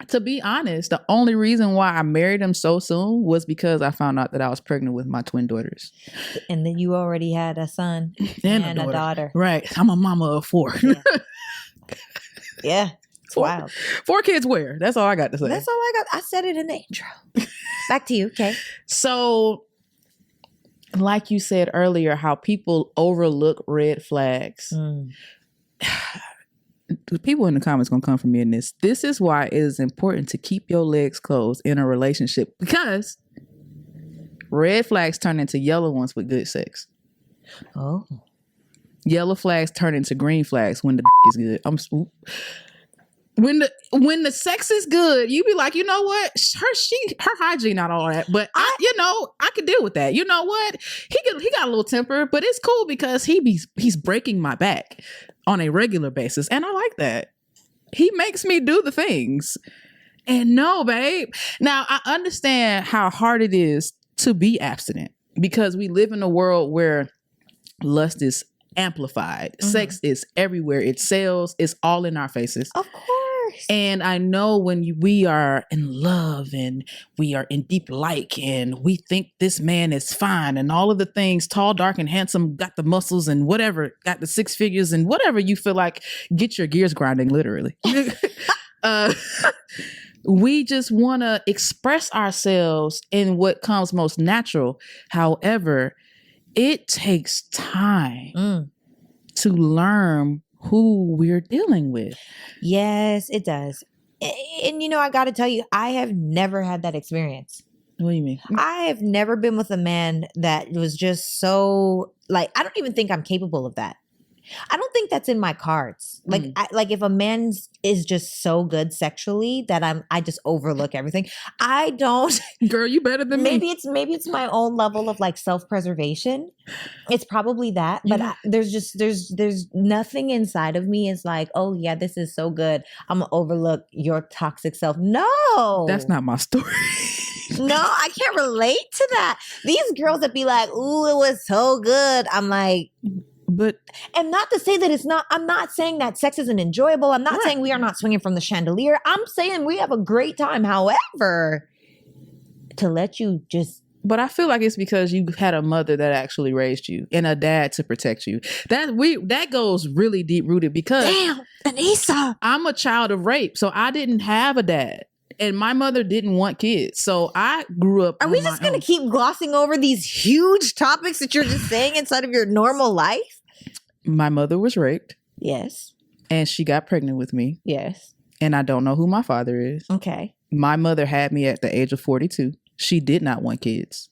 to be honest, the only reason why I married him so soon was because I found out that I was pregnant with my twin daughters. And then you already had a son and a daughter. Right. I'm a mama of 4. Yeah. Yeah. It's wild. 4 kids where? That's all I got to say. That's all I got. I said it in the intro. Back to you. Okay. So, like you said earlier, how people overlook red flags. People in the comments gonna come for me in this. This is why it is important to keep your legs closed in a relationship, because red flags turn into yellow ones with good sex. Oh. Yellow flags turn into green flags when the is good. When the sex is good, you be like, you know what? Her hygiene, not all that, but I could deal with that. You know what? He got a little temper, but it's cool because he's breaking my back on a regular basis, and I like that. He makes me do the things. And no, babe. Now I understand how hard it is to be abstinent, because we live in a world where lust is amplified. Sex is everywhere. It sells. It's all in our faces. Of course. course. And I know when we are in love and we are in deep like and we think this man is fine and all of the things, tall, dark, and handsome, got the muscles and whatever, got the six figures and whatever you feel like, get your gears grinding, literally. We just want to express ourselves in what comes most natural. However, it takes time to learn who we're dealing with. Yes, it does. And I got to tell you, I have never had that experience. What do you mean? I have never been with a man that was just so I don't even think I'm capable of that. I don't think that's in my cards. Like if a man is just so good sexually that I just overlook everything. I don't. Girl, you better than maybe me. Maybe it's my own level of self-preservation. It's probably that, but there's nothing inside of me is like, oh yeah, this is so good, I'm gonna overlook your toxic self. No, that's not my story. No, I can't relate to that. These girls that be like, ooh, it was so good. I'm like, and not to say that it's not, I'm not saying that sex isn't enjoyable. I'm not saying we are not swinging from the chandelier. I'm saying we have a great time. However, to let you just. But I feel like it's because you had a mother that actually raised you and a dad to protect you. That goes really deep rooted because damn, Aneesa, I'm a child of rape. So I didn't have a dad. And my mother didn't want kids. So I grew up. Are we just going to keep glossing over these huge topics that you're just saying inside of your normal life? My mother was raped. Yes. And she got pregnant with me. Yes. And I don't know who my father is. Okay. My mother had me at the age of 42. She did not want kids.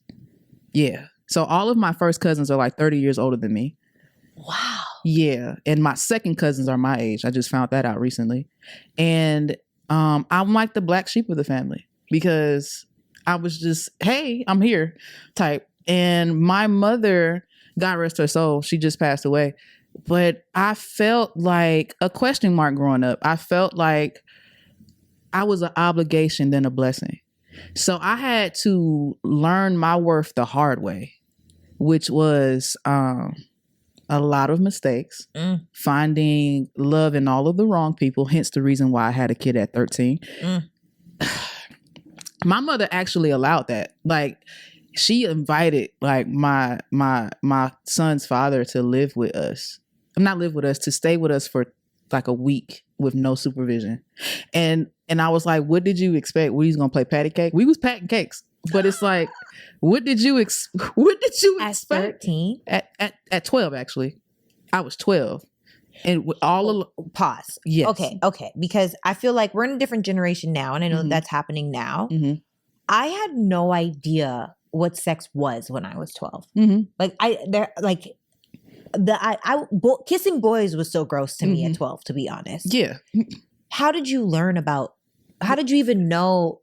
Yeah. So all of my first cousins are 30 years older than me. Wow. Yeah. And my second cousins are my age. I just found that out recently. And I'm like the black sheep of the family because I was just, hey, I'm here type. And my mother, God rest her soul, she just passed away. But I felt like a question mark growing up. I felt like I was an obligation than a blessing. So I had to learn my worth the hard way, which was a lot of mistakes, finding love in all of the wrong people, hence the reason why I had a kid at 13. My mother actually allowed that. She invited my son's father to live with us. Not live with us, to stay with us for a week with no supervision. And I was like, what did you expect? We was gonna play patty cake? We was patting cakes. But it's what did you expect? At 13? At 12, actually. I was 12. And with all of pause. Yes. Okay. Because I feel like we're in a different generation now, and I know that's happening now. Mm-hmm. I had no idea what sex was when I was 12. Kissing boys was so gross to me at 12, to be honest. Yeah. How did you learn how did you even know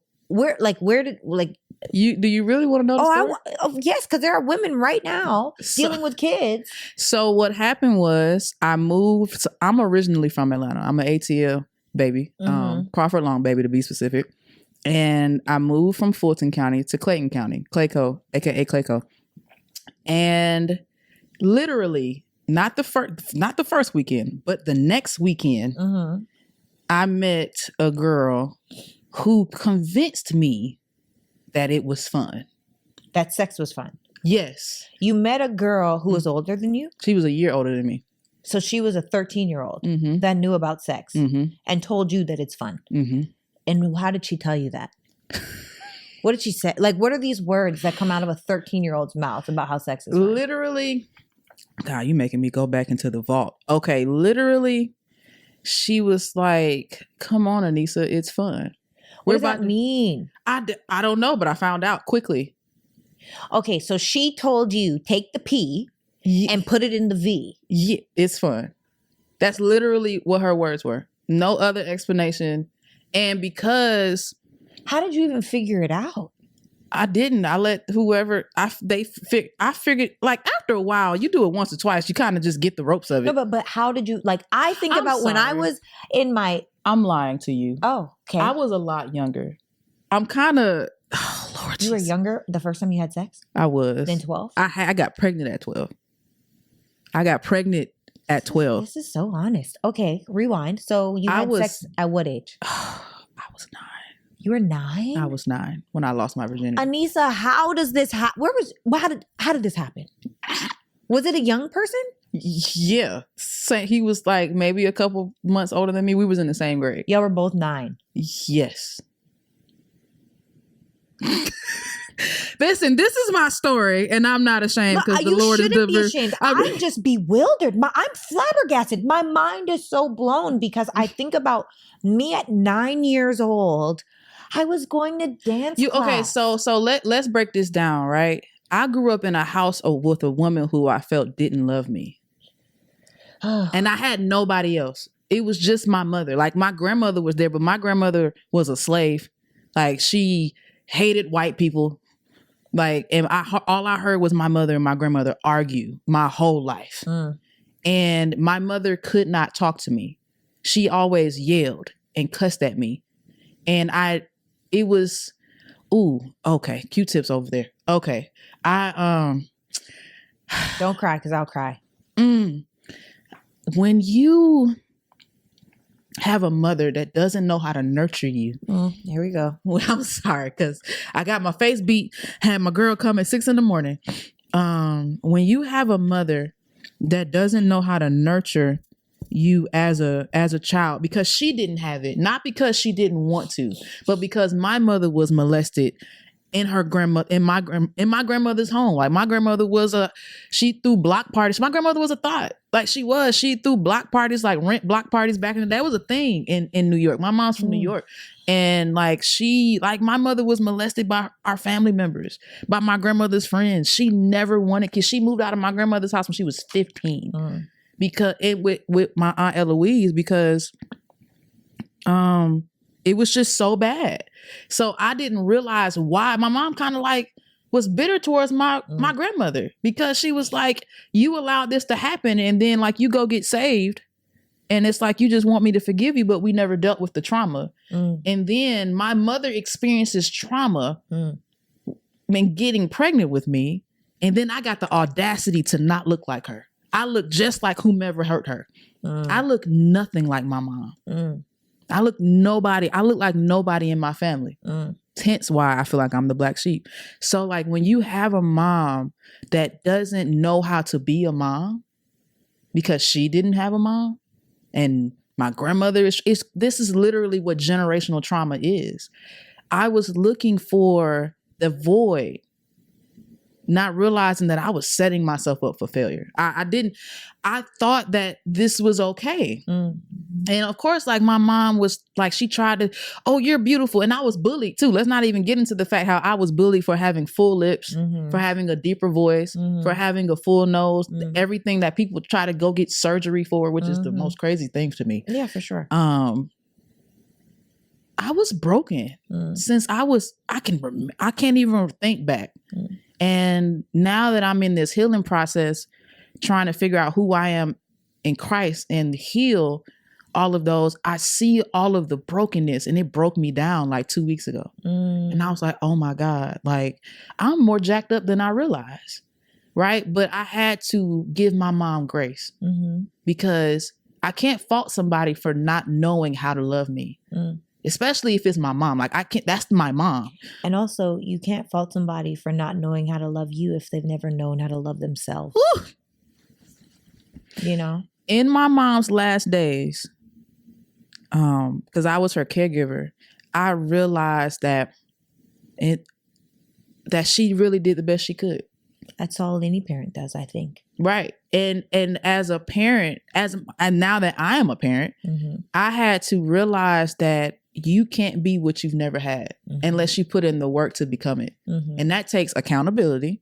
do you really want to know the story? Yes, because there are women right now dealing with kids. So what happened was I moved. So I'm originally from Atlanta. I'm an ATL baby, Crawford Long baby to be specific. And I moved from Fulton County to Clayton County, Clayco, aka Clayco. And literally, not the first weekend, but the next weekend, I met a girl who convinced me that it was fun. That sex was fun. Yes. You met a girl who was older than you? She was a year older than me. So she was a 13-year-old that knew about sex and told you that it's fun. And how did she tell you that? What did she say? What are these words that come out of a 13-year-old's mouth about how sex is fun? Literally, God, you making me go back into the vault. Okay, literally, she was like, come on, Aneesa, it's fun. What does that mean? I don't know, but I found out quickly. Okay, so she told you, take the P and put it in the V. Yeah, it's fun. That's literally what her words were. No other explanation. And because... How did you even figure it out? I didn't. I let whoever... I figured, after a while, you do it once or twice, you kind of just get the ropes of it. No, but how did you... I think about when I was in my... I'm lying to you. Oh, okay. I was a lot younger. I'm kind of... Oh, Lord. You were younger the first time you had sex? I was. Than 12? I got pregnant at 12. I got pregnant at 12. This is so honest. Okay, rewind. So you had sex at what age? I was 9. You were 9? I was 9 when I lost my virginity. Aneesa, how does this happen? How did this happen? Was it a young person? Yeah. He was like maybe a couple months older than me. We was in the same grade. Y'all were both 9. Yes. Listen, this is my story, and I'm not ashamed because the Lord is be ashamed. I'm just bewildered. I'm flabbergasted. My mind is so blown because I think about me at 9 years old. I was going to dance class. Okay, so let's break this down, right? I grew up in a house with a woman who I felt didn't love me. And I had nobody else. It was just my mother. Like, my grandmother was there, but my grandmother was a slave. Like, she hated white people. Like, and all I heard was my mother and my grandmother argue my whole life. And my mother could not talk to me. She always yelled and cussed at me. And it was, ooh, okay, Q-tips over there. Okay. Don't cry, because I'll cry. When you have a mother that doesn't know how to nurture you. Here we go. Well, I'm sorry, because I got my face beat, had my girl come at 6 a.m. When you have a mother that doesn't know how to nurture you as a child, because she didn't have it, not because she didn't want to, but because my mother was molested in my grandmother's home. Like, my grandmother she threw block parties. My grandmother was a thought. Like, she threw block parties, like rent block parties back in the day. That was a thing in New York. My mom's from New York. And like, my mother was molested by our family members, by my grandmother's friends. She never wanted kids. She moved out of my grandmother's house when she was 15 because with my Aunt Eloise, because it was just so bad. So I didn't realize why. My mom kind of like was bitter towards my grandmother, because she was like, you allowed this to happen, and then like you go get saved, and it's like you just want me to forgive you, but we never dealt with the trauma. And then my mother experiences trauma and getting pregnant with me, and then I got the audacity to not look like her. I look just like whomever hurt her. I look nothing like my mom. I look like nobody in my family. Hence why I feel like I'm the black sheep. So like, when you have a mom that doesn't know how to be a mom because she didn't have a mom, and my grandmother this is literally what generational trauma is. I was looking for the void, not realizing that I was setting myself up for failure. I thought that this was okay. And of course, like, my mom was like, she tried to, oh, you're beautiful. And I was bullied too. Let's not even get into the fact how I was bullied for having full lips, for having a deeper voice, for having a full nose, everything that people try to go get surgery for, which is the most crazy thing to me. Yeah, for sure. I was broken since I can't even think back. And now that I'm in this healing process, trying to figure out who I am in Christ and heal all of those, I see all of the brokenness, and it broke me down like 2 weeks ago. And I was like, oh my God, like, I'm more jacked up than I realized. Right. But I had to give my mom grace because I can't fault somebody for not knowing how to love me. Especially if it's my mom. Like, that's my mom. And also, you can't fault somebody for not knowing how to love you if they've never known how to love themselves. Woo! You know? In my mom's last days, because I was her caregiver, I realized that she really did the best she could. That's all any parent does, I think. Right. And as a parent, and now that I am a parent, I had to realize that you can't be what you've never had unless you put in the work to become it. And that takes accountability.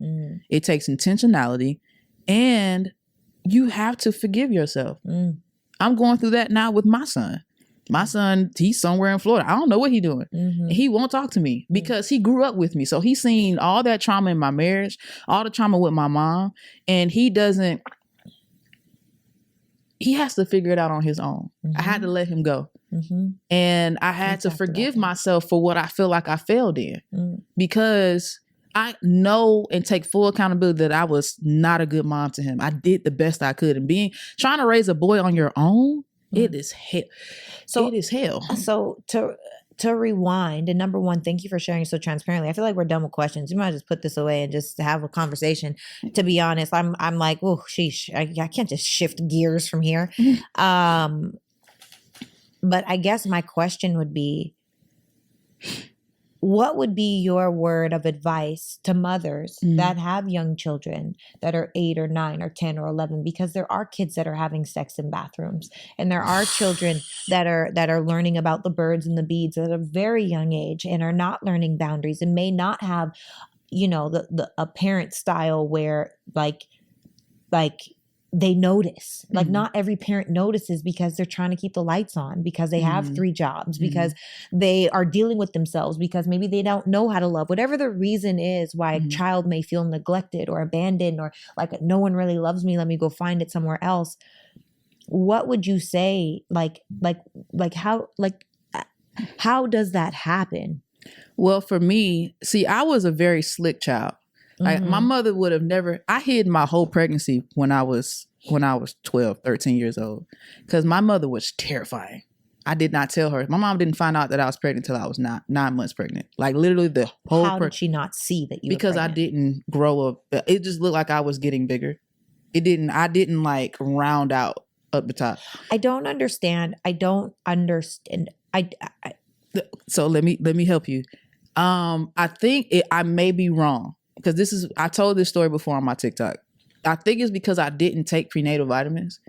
It takes intentionality, and you have to forgive yourself. I'm going through that now with my son. My son, he's somewhere in Florida. I don't know what he's doing. He won't talk to me because he grew up with me. So he's seen all that trauma in my marriage, all the trauma with my mom, and he has to figure it out on his own. I had to let him go. And I had to forgive myself for what I feel like I failed in, because I know and take full accountability that I was not a good mom to him. I did the best I could. And trying to raise a boy on your own, it is hell. So it is hell. So to rewind, and number one, thank you for sharing so transparently. I feel like we're done with questions. You might just put this away and just have a conversation. To be honest, I'm like, oh, sheesh, I can't just shift gears from here. But I guess my question would be, what would be your word of advice to mothers that have young children that are 8 or 9 or 10 or 11? Because there are kids that are having sex in bathrooms, and there are children that are learning about the birds and the bees at a very young age and are not learning boundaries and may not have, a parent style where like they notice. Like not every parent notices because they're trying to keep the lights on, because they have 3 jobs, because they are dealing with themselves, because maybe they don't know how to love. Whatever the reason is why a child may feel neglected or abandoned, or like no one really loves me, let me go find it somewhere else. What would you say? How does that happen? Well, for me, see, I was a very slick child. Like my mother would have never, I hid my whole pregnancy when I was 12, 13 years old, because my mother was terrifying. I did not tell her. My mom didn't find out that I was pregnant until I was 9 months pregnant. Like literally the whole. How did she not see that you because were I didn't grow up. It just looked like I was getting bigger. I didn't like round out up the top. I don't understand. So let me help you. I think I may be wrong, because I told this story before on my TikTok. I think it's because I didn't take prenatal vitamins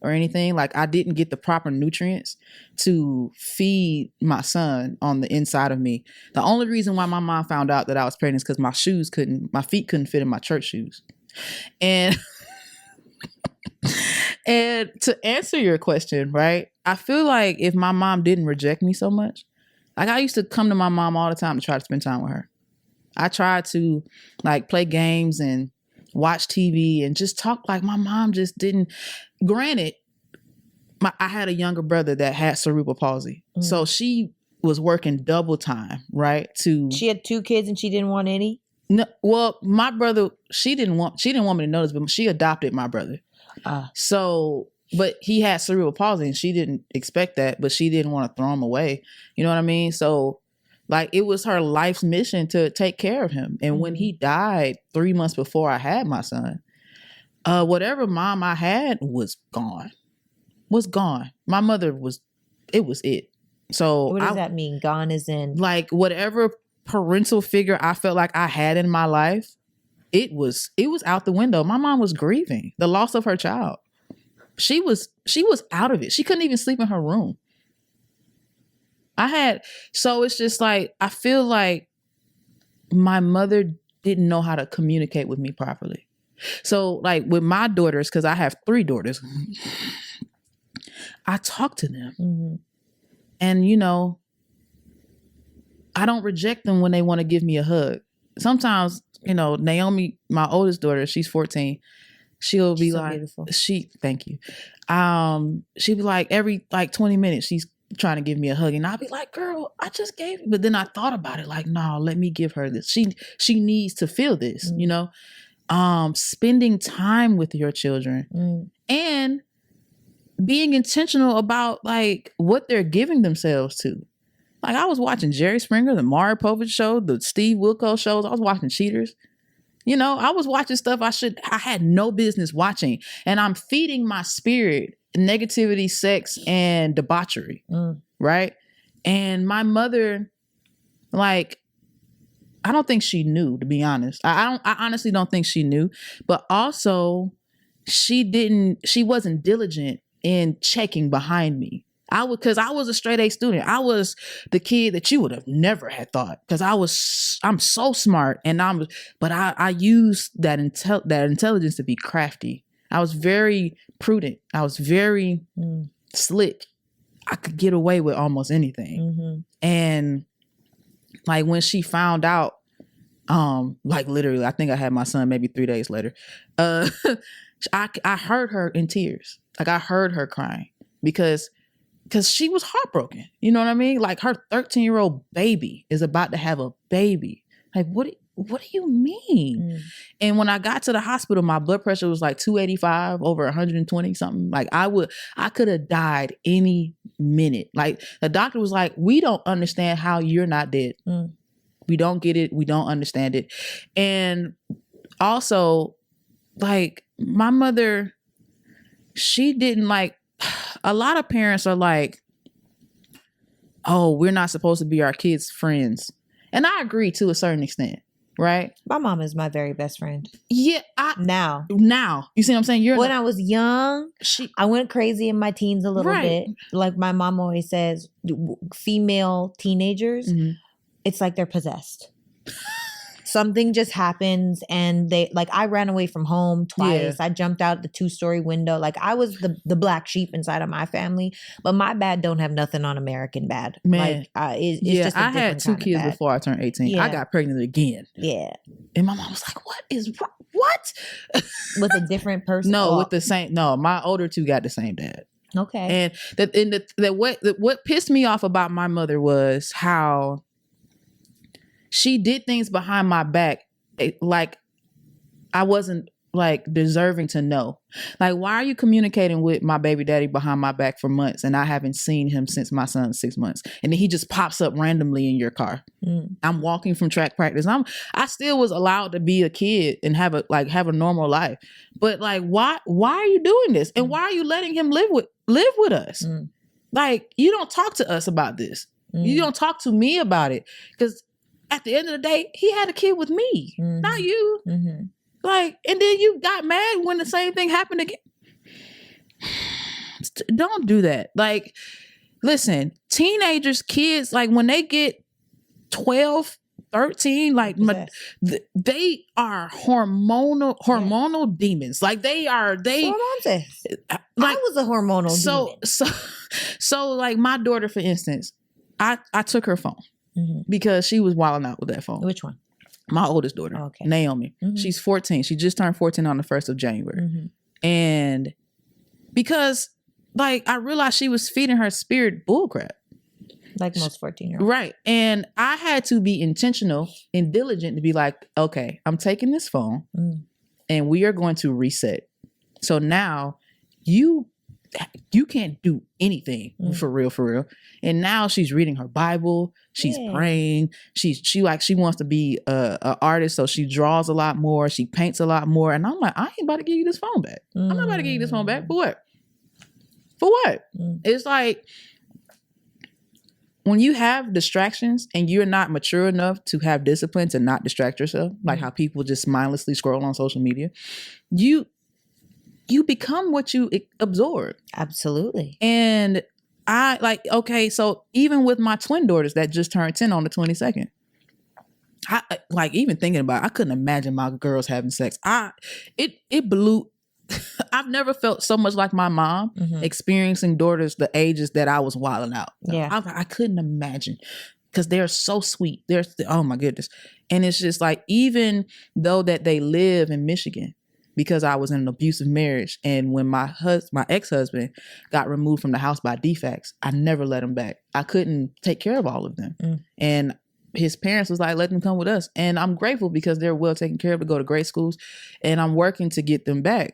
or anything. Like I didn't get the proper nutrients to feed my son on the inside of me. The only reason why my mom found out that I was pregnant is because my feet couldn't fit in my church shoes. And and to answer your question, right? I feel like if my mom didn't reject me so much, like I used to come to my mom all the time to try to spend time with her. I tried to like play games and watch TV and just talk. Like my mom just didn't. Granted, I had a younger brother that had cerebral palsy. So she was working double time, right? She had 2 kids and she didn't want any? No, well, my brother, she didn't want me to notice, but she adopted my brother. But he had cerebral palsy and she didn't expect that, but she didn't want to throw him away. You know what I mean? So like it was her life's mission to take care of him. And when he died 3 months before I had my son, whatever mom I had was gone. My mother was it. So what does that mean? Gone as in? Like whatever parental figure I felt like I had in my life, it was out the window. My mom was grieving the loss of her child. She was out of it. She couldn't even sleep in her room. So it's just like, I feel like my mother didn't know how to communicate with me properly. So like with my daughters, because I have 3 daughters, I talk to them. And, I don't reject them when they want to give me a hug. Sometimes, Naomi, my oldest daughter, she's 14. She'll be like, beautiful. Thank you. She'll be like, every 20 minutes, she's trying to give me a hug. And I'll be like, girl, I just gave you. But then I thought about it, like, no, let me give her this. She needs to feel this, spending time with your children and being intentional about like what they're giving themselves to. Like I was watching Jerry Springer, the Maury Povich show, the Steve Wilkos shows. I was watching Cheaters. I was watching stuff I had no business watching. And I'm feeding my spirit negativity, sex, and debauchery. Right? And my mother, like, I don't think she knew, to be honest. I honestly don't think she knew. But also, she wasn't diligent in checking behind me. Because I was a straight A student. I was the kid that you would have never had thought, because I'm so smart, but I used that intelligence to be crafty. I was very prudent. I was very slick. I could get away with almost anything. And like when she found out, like literally, I think I had my son maybe 3 days later. I heard her in tears. Like I heard her crying because she was heartbroken. You know what I mean? Like her 13-year-old baby is about to have a baby. Like, what do you mean? And when I got to the hospital, my blood pressure was like 285 over 120 something. Like I could have died any minute. Like the doctor was like, we don't understand how you're not dead. We don't get it. We don't understand it. And also, like, my mother, she didn't like, a lot of parents are like, oh, we're not supposed to be our kids' friends. And I agree to a certain extent, right? My mom is my very best friend. Yeah. Now. You see what I'm saying? When I was young, I went crazy in my teens a little bit. Like my mom always says, female teenagers, it's like they're possessed. Something just happens and I ran away from home twice. Yeah. I jumped out the 2-story window. Like I was the black sheep inside of my family, but my bad don't have nothing on American bad. Man. Like it's just a I had 2 kids before I turned 18. Yeah. I got pregnant again. Yeah. And my mom was like, what? With a different person? No, with the same. No, my older 2 got the same dad. Okay. And what pissed me off about my mother was how she did things behind my back, like I wasn't like deserving to know. Like, why are you communicating with my baby daddy behind my back for months and I haven't seen him since my son's 6 months? And then he just pops up randomly in your car. I'm walking from track practice. I still was allowed to be a kid and have a normal life. But like, why are you doing this? And why are you letting him live with us? Like, you don't talk to us about this. You don't talk to me about it. Because at the end of the day, he had a kid with me, not you. Like, and then you got mad when the same thing happened again. Don't do that. Like, listen, teenagers, kids, like when they get 12, 13, like they are hormonal demons. Like they. Like, I was a hormonal demon. So like my daughter, for instance, I took her phone. Because she was wilding out with that phone. Which one? My oldest daughter, okay. Naomi. She's 14. She just turned 14 on the 1st of January. And because like I realized she was feeding her spirit bullcrap. Like most 14-year-olds. Right. And I had to be intentional and diligent to be like, okay, I'm taking this phone and we are going to reset. So now you can't do anything for real. And now she's reading her Bible. She's praying. She wants to be a artist. So she draws a lot more. She paints a lot more. And I'm like, I ain't about to give you this phone back. I'm not about to give you this phone back. For what? It's like when you have distractions and you're not mature enough to have discipline to not distract yourself, like how people just mindlessly scroll on social media, you become what you absorb. Absolutely. And I like, okay, so even with my twin daughters that just turned 10 on the 22nd, I like even thinking about it, I couldn't imagine my girls having sex. It blew. I've never felt so much like my mom experiencing daughters the ages that I was wilding out. Yeah. I couldn't imagine because they're so sweet. Oh my goodness. And it's just like, even though that they live in Michigan, because I was in an abusive marriage. And when my ex-husband got removed from the house by defects, I never let him back. I couldn't take care of all of them. And his parents was like, let them come with us. And I'm grateful because they're well taken care of to go to great schools. And I'm working to get them back.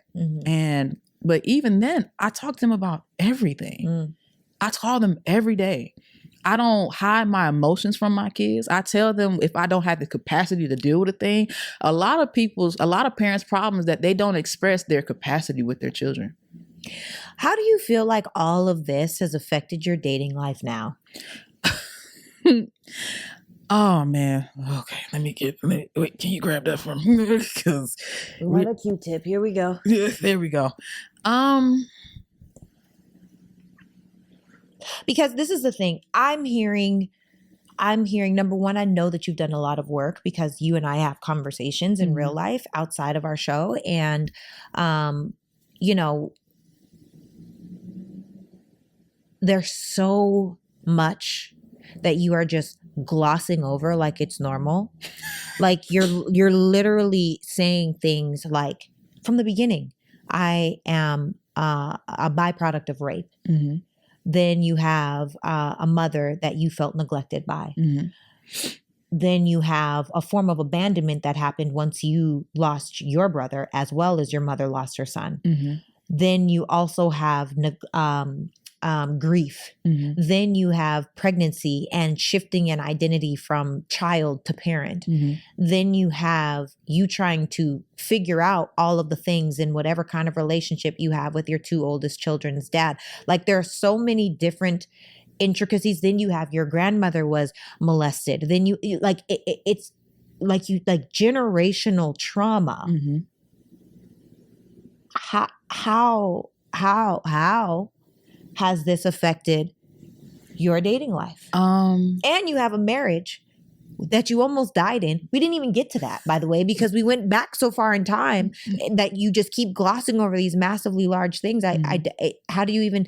But even then, I talk to them about everything. I call them every day. I don't hide my emotions from my kids. I tell them if I don't have the capacity to deal with a thing. A lot of parents' problems that they don't express their capacity with their children. How do you feel like all of this has affected your dating life now? Oh man. Okay. Wait, can you grab that for me? Because what a Q-tip. Here we go. Yeah, there we go. Because this is the thing. I'm hearing, number one, I know that you've done a lot of work because you and I have conversations in real life outside of our show. And, there's so much that you are just glossing over like it's normal. Like you're literally saying things like, from the beginning, I am a byproduct of rape. Mm-hmm. Then you have a mother that you felt neglected by. Mm-hmm. then you have a form of abandonment that happened once you lost your brother, as well as your mother lost her son. Then you also have grief. Then you have pregnancy and shifting an identity from child to parent. Then you have you trying to figure out all of the things in whatever kind of relationship you have with your two oldest children's dad. Like, there are so many different intricacies. Then you have your grandmother was molested. Then it's like generational trauma. How has this affected your dating life? And you have a marriage that you almost died in. We didn't even get to that, by the way, because we went back so far in time that you just keep glossing over these massively large things. How do you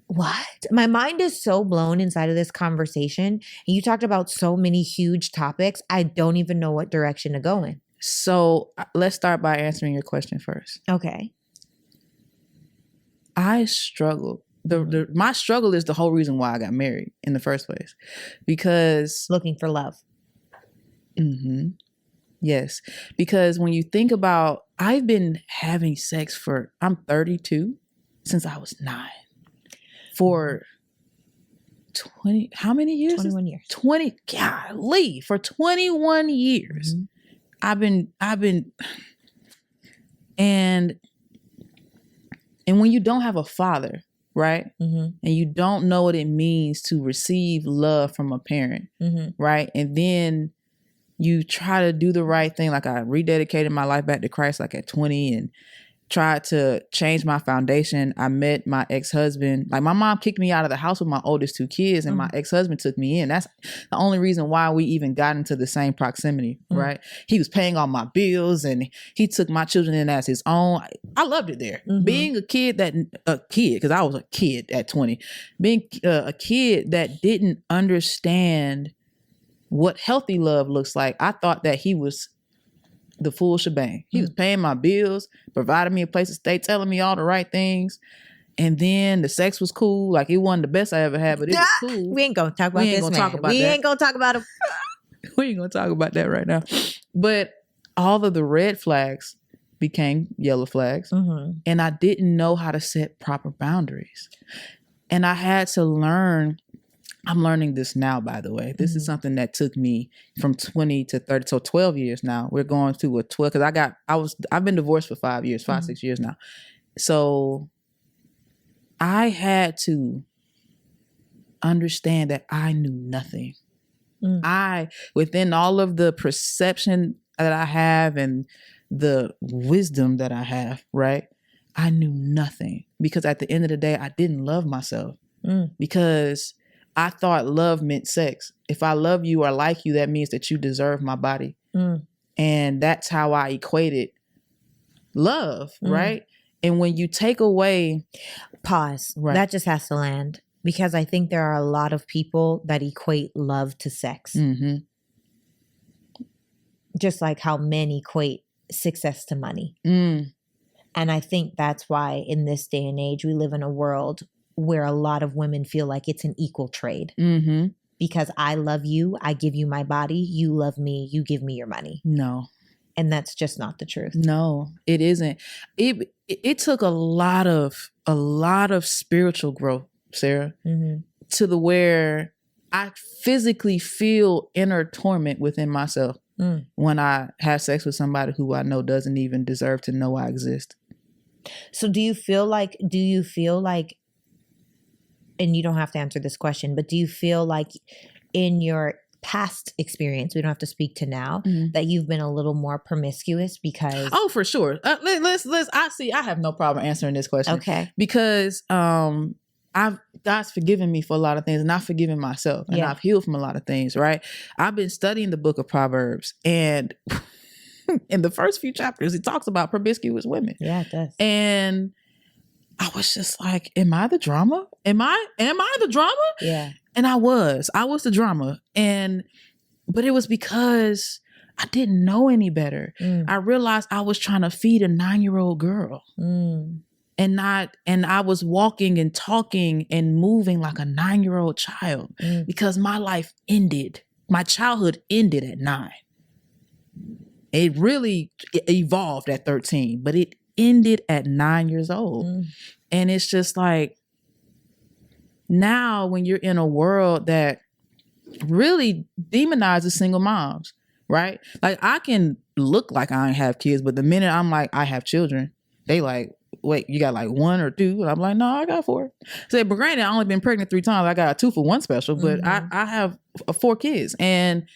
what? My mind is so blown inside of this conversation. And you talked about so many huge topics. I don't even know what direction to go in. So let's start by answering your question first. Okay. I struggle. My struggle is the whole reason why I got married in the first place, because looking for love. Yes, because when you think about, I've been having sex I'm 32 since I was 9 for 20. How many years? 21 years. 20. Golly, for 21 years, I've been, and when you don't have a father, right? And you don't know what it means to receive love from a parent, right? And then you try to do the right thing. Like, I rededicated my life back to Christ, like at 20, and tried to change my foundation. I met my ex-husband. Like, my mom kicked me out of the house with my oldest 2 kids, and my ex-husband took me in. That's the only reason why we even got into the same proximity, right? He was paying all my bills, and he took my children in as his own. I loved it there. Being a kid, because I was a kid at 20, being a kid that didn't understand what healthy love looks like. I thought that he was the full shebang. He was paying my bills, providing me a place to stay, telling me all the right things. And then the sex was cool. Like, it wasn't the best I ever had, but it was cool. We ain't gonna talk about this, man. We ain't gonna talk about him. We ain't gonna talk about that right now. But all of the red flags became yellow flags. And I didn't know how to set proper boundaries. And I had to learn. I'm learning this now, by the way. This is something that took me from 20 to 30, so 12 years now. We're going through a 12, because I've been divorced for 5 years, 6 years now. So I had to understand that I knew nothing. Within all of the perception that I have and the wisdom that I have, right? I knew nothing, because at the end of the day, I didn't love myself, because I thought love meant sex. If I love you or like you, that means that you deserve my body. And that's how I equated love, right? And when you take away... Pause. Right. That just has to land, because I think there are a lot of people that equate love to sex. Just like how men equate success to money. And I think that's why in this day and age, we live in a world where a lot of women feel like it's an equal trade. Because I love you, I give you my body, you love me, you give me your money. No. And that's just not the truth. No, it isn't. It took a lot of spiritual growth, Sarah, to the where I physically feel inner torment within myself when I have sex with somebody who I know doesn't even deserve to know I exist. So do you feel like, and you don't have to answer this question, but do you feel like in your past experience, we don't have to speak to now, that you've been a little more promiscuous because... Oh, for sure. I have no problem answering this question. Okay. Because God's forgiven me for a lot of things, and I've forgiven myself, and I've healed from a lot of things, right? I've been studying the book of Proverbs, and in the first few chapters, it talks about promiscuous women. Yeah, it does. And I was just like, am I the drama? Am I the drama? Yeah. And I was the drama. But it was because I didn't know any better. I realized I was trying to feed a 9-year-old girl. and I was walking and talking and moving like a 9-year-old child because my life ended. My childhood ended at 9. It really evolved at 13, but it ended at 9 years old. And it's just like, now when you're in a world that really demonizes single moms, right? Like, I can look like I ain't have kids, but the minute I'm like, I have children, they like, wait, you got like 1 or 2? And I'm like, no, I got 4. So, but granted, I only been pregnant 3 times. I got a 2 for 1 special, but I have 4 kids, and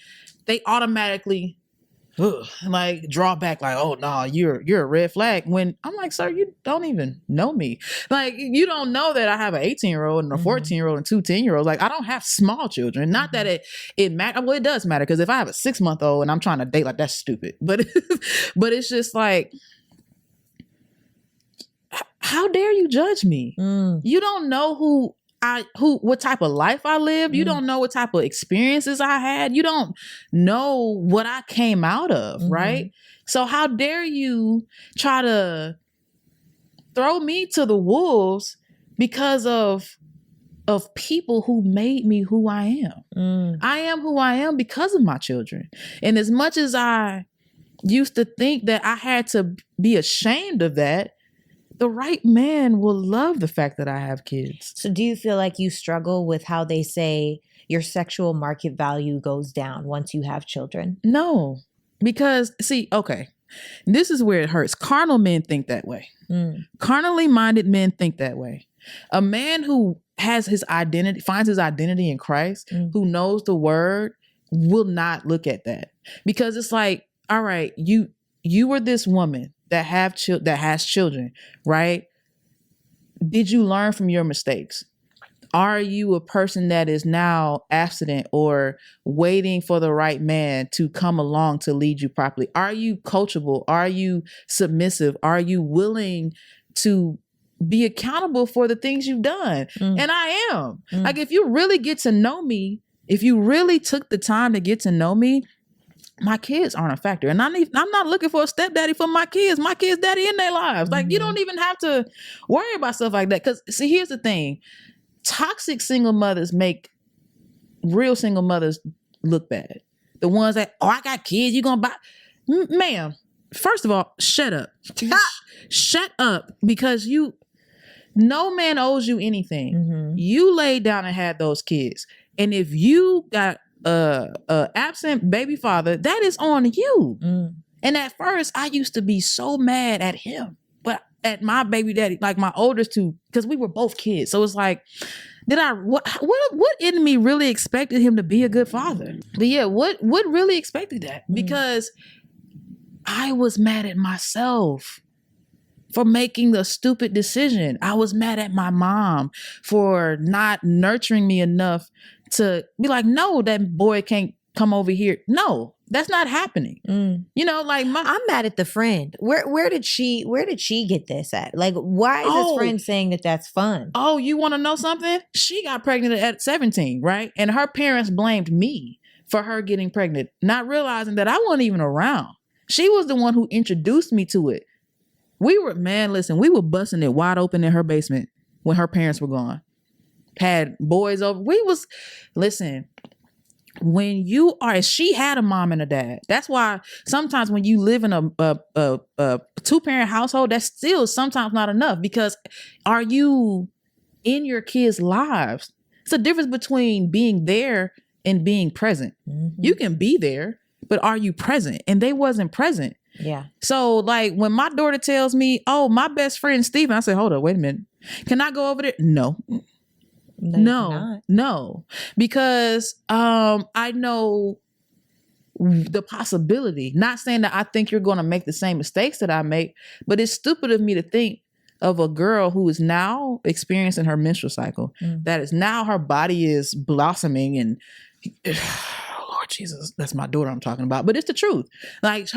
they automatically like draw back, like, oh no, you're a red flag. When I'm like, sir, you don't even know me. Like, you don't know that I have an 18-year-old and a 14-year-old and 2 10-year-olds. Like, I don't have small children. Not that it matters. Well, it does matter, because if I have a 6-month-old and I'm trying to date, like, that's stupid. But but it's just like, how dare you judge me? You don't know what type of life I lived. You don't know what type of experiences I had. You don't know what I came out of, right? So how dare you try to throw me to the wolves because of people who made me who I am. I am who I am because of my children. And as much as I used to think that I had to be ashamed of that, the right man will love the fact that I have kids. So do you feel like you struggle with how they say your sexual market value goes down once you have children? No, because see, okay, this is where it hurts. Carnal men think that way. Carnally minded men think that way. A man who has his identity, finds his identity in Christ, who knows the word, will not look at that, because it's like, all right, you were this woman that has children, right? Did you learn from your mistakes? Are you a person that is now abstinent or waiting for the right man to come along to lead you properly? Are you coachable? Are you submissive? Are you willing to be accountable for the things you've done? And I am. Like, if you really get to know me, if you really took the time to get to know me, my kids aren't a factor. And I'm not looking for a stepdaddy for my kids. My kids' daddy in their lives. Like, you don't even have to worry about stuff like that. Because, see, here's the thing. Toxic single mothers make real single mothers look bad. The ones that, oh, I got kids, you gonna buy. Ma'am, first of all, shut up. Shut up, because no man owes you anything. You laid down and had those kids. And if you got absent baby father, that is on you. And at first, I used to be so mad at him, but at my baby daddy, like my oldest two, because we were both kids. So it's like, what in me really expected him to be a good father? But yeah, what really expected that? Because I was mad at myself for making a stupid decision. I was mad at my mom for not nurturing me enough to be like, no, that boy can't come over here. No, that's not happening. You know, like I'm mad at the friend. Where did she get this at? Like, why is this friend saying that that's fun? Oh, you want to know something? She got pregnant at 17, right? And her parents blamed me for her getting pregnant, not realizing that I wasn't even around. She was the one who introduced me to it. We were busting it wide open in her basement when her parents were gone. Had boys over. She had a mom and a dad. That's why sometimes when you live in a 2-parent household, that's still sometimes not enough, because are you in your kids' lives? It's a difference between being there and being present. You can be there, but are you present? And they wasn't present. Yeah. So like when my daughter tells me, oh, my best friend Steven, I say, hold up, wait a minute. Can I go over there? No. Because I know the possibility. Not saying that I think you're going to make the same mistakes that I make, but it's stupid of me to think of a girl who is now experiencing her menstrual cycle, that is now her body is blossoming and Lord Jesus, that's my daughter I'm talking about, but it's the truth. Like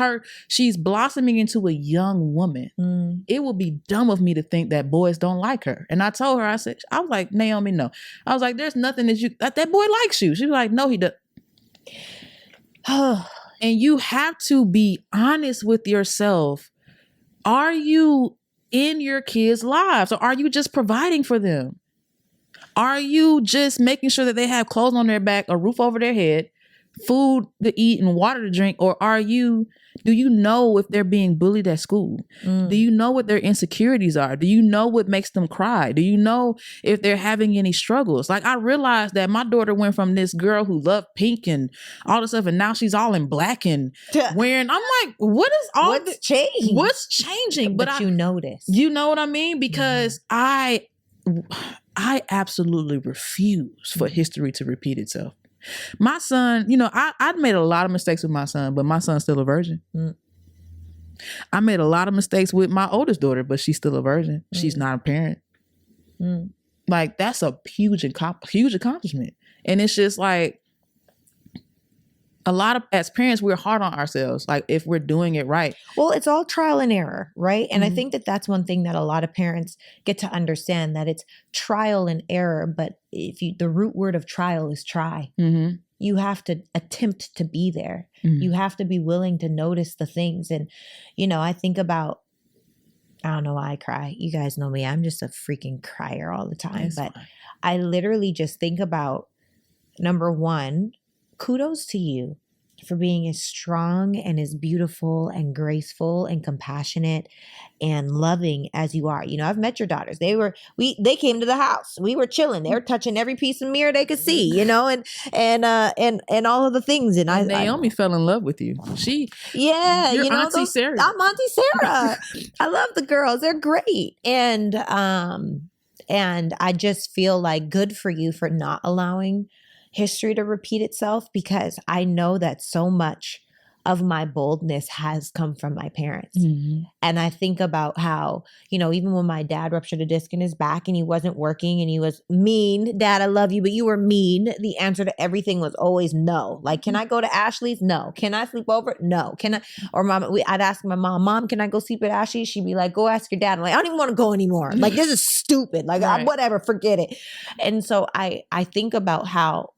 she's blossoming into a young woman. It would be dumb of me to think that boys don't like her. And I told her, I was like, Naomi, no. I was like, there's nothing that boy likes you. She was like, no, he does. And you have to be honest with yourself. Are you in your kids' lives? Or are you just providing for them? Are you just making sure that they have clothes on their back, a roof over their head, food to eat and water to drink? Or do you know if they're being bullied at school? Do you know what their insecurities are? Do you know what makes them cry? Do you know if they're having any struggles? Like, I realized that my daughter went from this girl who loved pink and all this stuff, and now she's all in black and wearing, I'm like, what's changing? But you notice. You know what I mean? Because I absolutely refuse for history to repeat itself. My son, I made a lot of mistakes with my son, but my son's still a virgin. I made a lot of mistakes with my oldest daughter, but she's still a virgin. She's not a parent. Like, that's a huge accomplishment. And it's just like, as parents, we're hard on ourselves, like, if we're doing it right. Well, it's all trial and error, right? And I think that that's one thing that a lot of parents get to understand, that it's trial and error. But the root word of trial is try. You have to attempt to be there. You have to be willing to notice the things. And, I think about, I don't know why I cry. You guys know me. I'm just a freaking crier all the time. But I literally just think about, number one, kudos to you for being as strong and as beautiful and graceful and compassionate and loving as you are. I've met your daughters. They came to the house. We were chilling. They were touching every piece of mirror they could see, and all of the things. And Naomi fell in love with you. You're Auntie Sarah. I'm Auntie Sarah. I love the girls. They're great. And I just feel like, good for you for not allowing history to repeat itself, because I know that so much of my boldness has come from my parents. And I think about how, even when my dad ruptured a disc in his back and he wasn't working and he was mean, Dad, I love you, but you were mean. The answer to everything was always no. Like, can I go to Ashley's? No. Can I sleep over? No. Can I? Or I'd ask my Mom, can I go sleep at Ashley's? She'd be like, go ask your dad. I'm like, I don't even want to go anymore. Like, this is stupid. Like, whatever, forget it. And so I think about how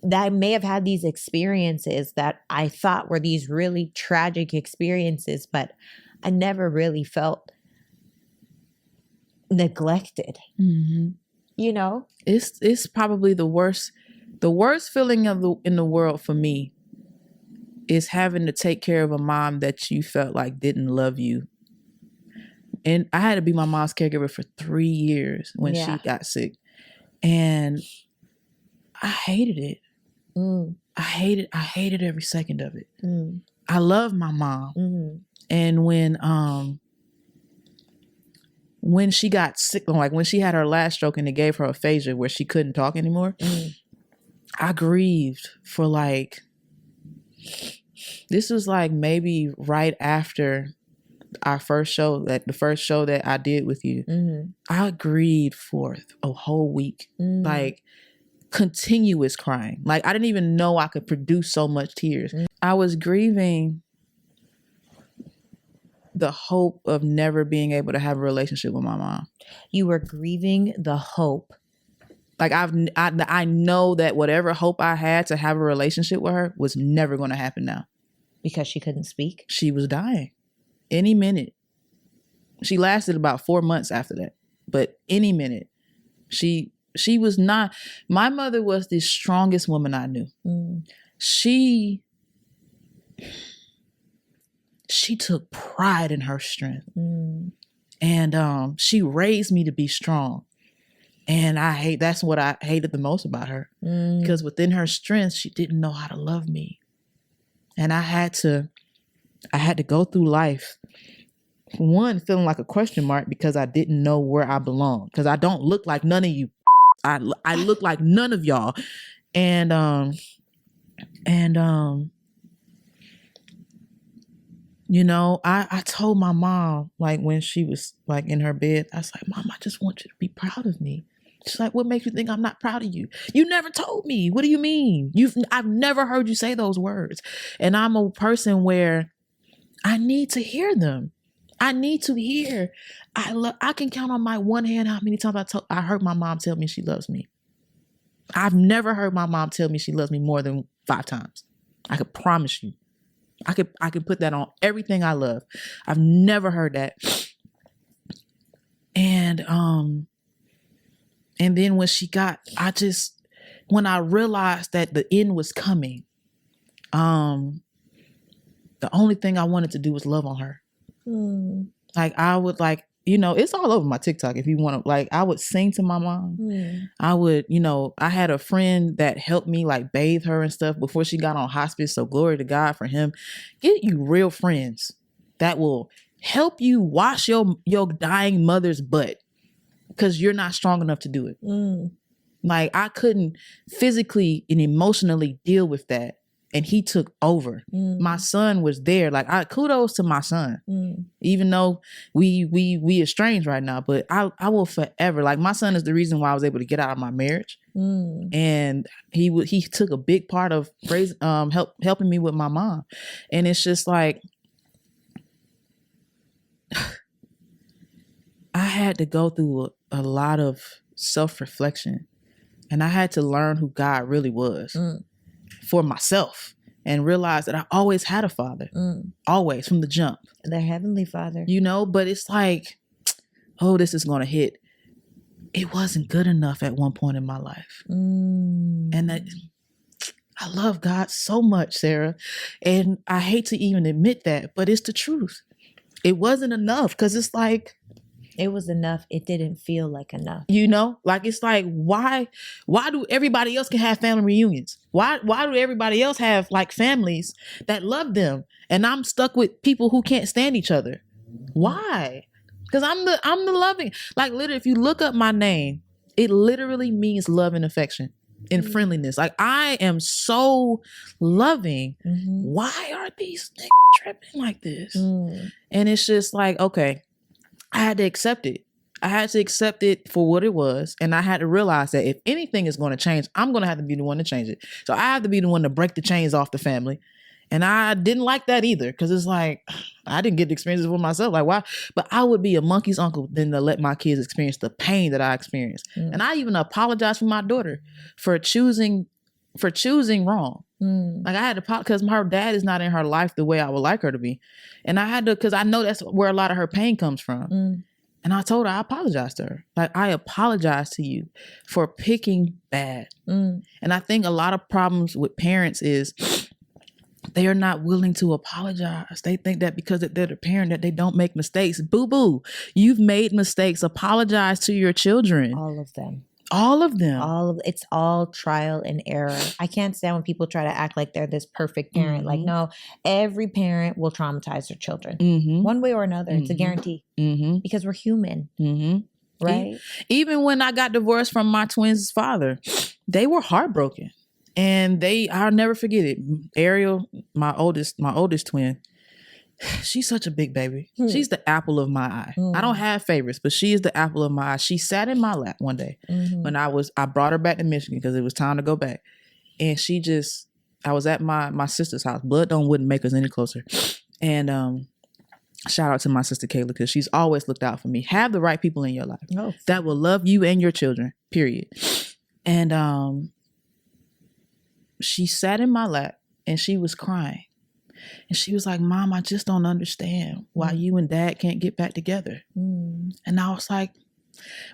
that I may have had these experiences that I thought were these really tragic experiences, but I never really felt neglected. It's probably the worst feeling in the world for me is having to take care of a mom that you felt like didn't love you. And I had to be my mom's caregiver for 3 years when she got sick, and I hated it. I hated every second of it. I love my mom. And when she got sick, like when she had her last stroke and it gave her aphasia where she couldn't talk anymore, I grieved for this was like maybe right after the first show that I did with you. I grieved for a whole week. Like, continuous crying. Like, I didn't even know I could produce so much tears. I was grieving the hope of never being able to have a relationship with my mom. You were grieving the hope. Like, I know that whatever hope I had to have a relationship with her was never going to happen now. Because she couldn't speak? She was dying any minute. She lasted about 4 months after that. But any minute. She was not, my mother was the strongest woman I knew. She took pride in her strength. And she raised me to be strong. And that's what I hated the most about her. Because within her strength, she didn't know how to love me. And I had to go through life, one, feeling like a question mark because I didn't know where I belonged. Because I don't look like none of you. I look like none of y'all. And I told my mom, like, when she was like in her bed, I was like, Mom, I just want you to be proud of me. She's like, what makes you think I'm not proud of you? You never told me. What do you mean? I've never heard you say those words. And I'm a person where I need to hear them. I need to hear. I can count on my one hand how many times I heard my mom tell me she loves me. I've never heard my mom tell me she loves me more than 5 times. I could promise you. I could put that on everything I love. I've never heard that. And then when I realized that the end was coming, the only thing I wanted to do was love on her. Like I would it's all over my TikTok if you want to, like, I would sing to my mom. I would, I had a friend that helped me like bathe her and stuff before she got on hospice. So glory to God for him. Get you real friends that will help you wash your dying mother's butt because you're not strong enough to do it. Like I couldn't physically and emotionally deal with that. And he took over. My son was there. Like kudos to my son, even though we estranged right now. But I will forever, like, my son is the reason why I was able to get out of my marriage, and he took a big part of helping me with my mom. And it's just like I had to go through a lot of self-reflection, and I had to learn who God really was. For myself, and realize that I always had a father, always from the jump. The Heavenly Father. But it's like, oh, this is going to hit. It wasn't good enough at one point in my life. And I love God so much, Sarah. And I hate to even admit that, but it's the truth. It wasn't enough because it's like, it was enough. It didn't feel like enough. Like, it's like, why do everybody else can have family reunions? Why do everybody else have like families that love them? And I'm stuck with people who can't stand each other. Why? Because I'm the loving, like, literally, if you look up my name, it literally means love and affection and friendliness. Like, I am so loving. Why are these niggas tripping like this? And it's just like, okay, I had to accept it. I had to accept it for what it was. And I had to realize that if anything is going to change, I'm going to have to be the one to change it. So I have to be the one to break the chains off the family. And I didn't like that either. Because it's like, I didn't get the experiences for myself. Like, why? But I would be a monkey's uncle than to let my kids experience the pain that I experienced. And I even apologized for my daughter for choosing wrong. Like, I had to, because her dad is not in her life the way I would like her to be. And I had to, because I know that's where a lot of her pain comes from. And I told her, I apologized to her. Like, I apologize to you for picking bad. And I think a lot of problems with parents is they are not willing to apologize. They think that because they're the parent that they don't make mistakes. Boo-boo. You've made mistakes. Apologize to your children. All of them. All of them. It's all trial and error. I can't stand when people try to act like they're this perfect parent. Like, no, every parent will traumatize their children one way or another. It's a guarantee because we're human. Right? Even when I got divorced from my twins' father, they were heartbroken. And I'll never forget it. Ariel, my oldest twin, she's such a big baby. She's the apple of my eye. I don't have favorites, but she is the apple of my eye. She sat in my lap one day when I brought her back to Michigan because it was time to go back. And I was at my sister's house. Blood wouldn't make us any closer. And shout out to my sister Kayla, because she's always looked out for me. Have the right people in your life that will love you and your children, period. And she sat in my lap and she was crying. And she was like, Mom, I just don't understand why you and Dad can't get back together. And I was like,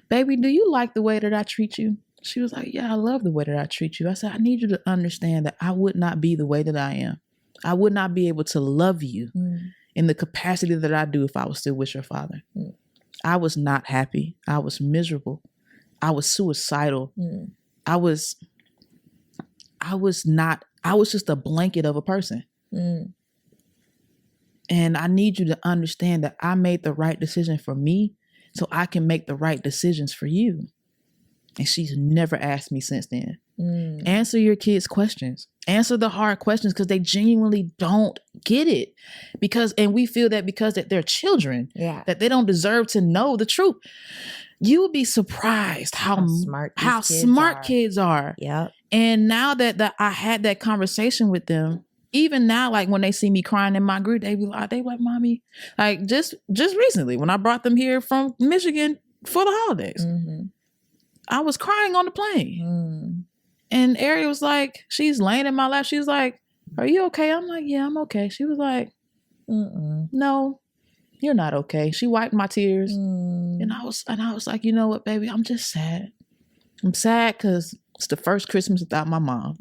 baby, do you like the way that I treat you? She was like, yeah, I love the way that I treat you. I said, I need you to understand that I would not be the way that I am. I would not be able to love you in the capacity that I do if I was still with your father. I was not happy. I was miserable. I was suicidal. I was just a blanket of a person. And I need you to understand that I made the right decision for me so I can make the right decisions for you. And she's never asked me since then. Answer your kids' questions. Answer the hard questions because they genuinely don't get it. And we feel that because that they're children, that they don't deserve to know the truth. You would be surprised how smart kids are. Yep. And now that I had that conversation with them, even now, like when they see me crying in my group, they be like, Mommy, like just recently when I brought them here from Michigan for the holidays, I was crying on the plane. And Ariel was like, she's laying in my lap. She was like, are you okay? I'm like, yeah, I'm okay. She was like, no, You're not okay. She wiped my tears. And I was like, you know what, baby? I'm just sad. I'm sad because it's the first Christmas without my mom.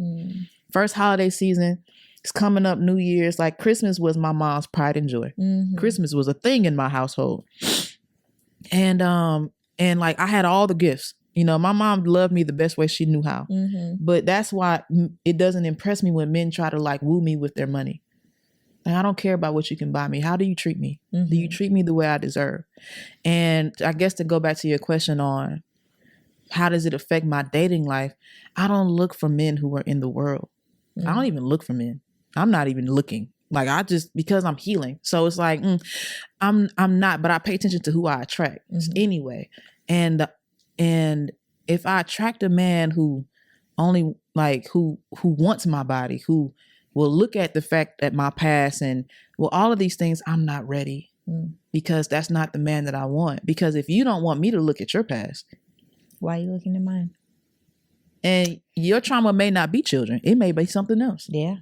First holiday season. It's coming up, New Year's. Like, Christmas was my mom's pride and joy. Christmas was a thing in my household. And like, I had all the gifts. You know, my mom loved me the best way she knew how. But that's why it doesn't impress me when men try to like woo me with their money. Like, I don't care about what you can buy me. How do you treat me? Do you treat me the way I deserve? And I guess to go back to your question on how does it affect my dating life? I don't look for men who are in the world. I don't even look for men. I'm not even looking. Like, I just, because I'm healing. So it's like, I'm not, but I pay attention to who I attract anyway. And if I attract a man who only like, who wants my body, who will look at the fact that my past and well, all of these things, I'm not ready because that's not the man that I want. Because if you don't want me to look at your past, why are you looking at mine? And your trauma may not be children. It may be something else. Yeah.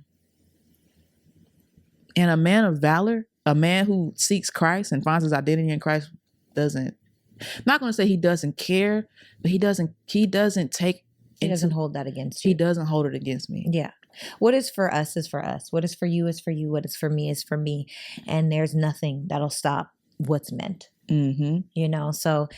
And a man of valor, a man who seeks Christ and finds his identity in Christ doesn't, I'm not going to say he doesn't care, but he doesn't hold that against you. He doesn't hold it against me. Yeah. What is for us is for us. What is for you is for you. What is for me is for me. And there's nothing that'll stop what's meant. You know, so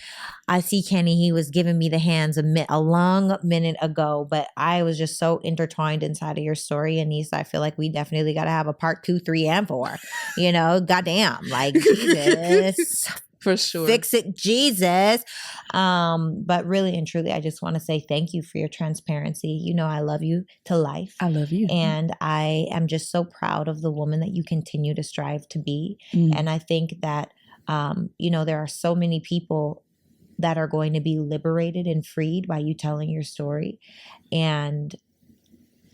I see Kenny, he was giving me the hands a long minute ago, but I was just so intertwined inside of your story, Aneesa. I feel like we definitely got to have a part 2, 3, and 4, you know, goddamn, like Jesus. For sure. Fix it, Jesus. But really and truly, I just want to say thank you for your transparency. You know, I love you to life. I love you. And I am just so proud of the woman that you continue to strive to be. And I think that you know, there are so many people that are going to be liberated and freed by you telling your story. And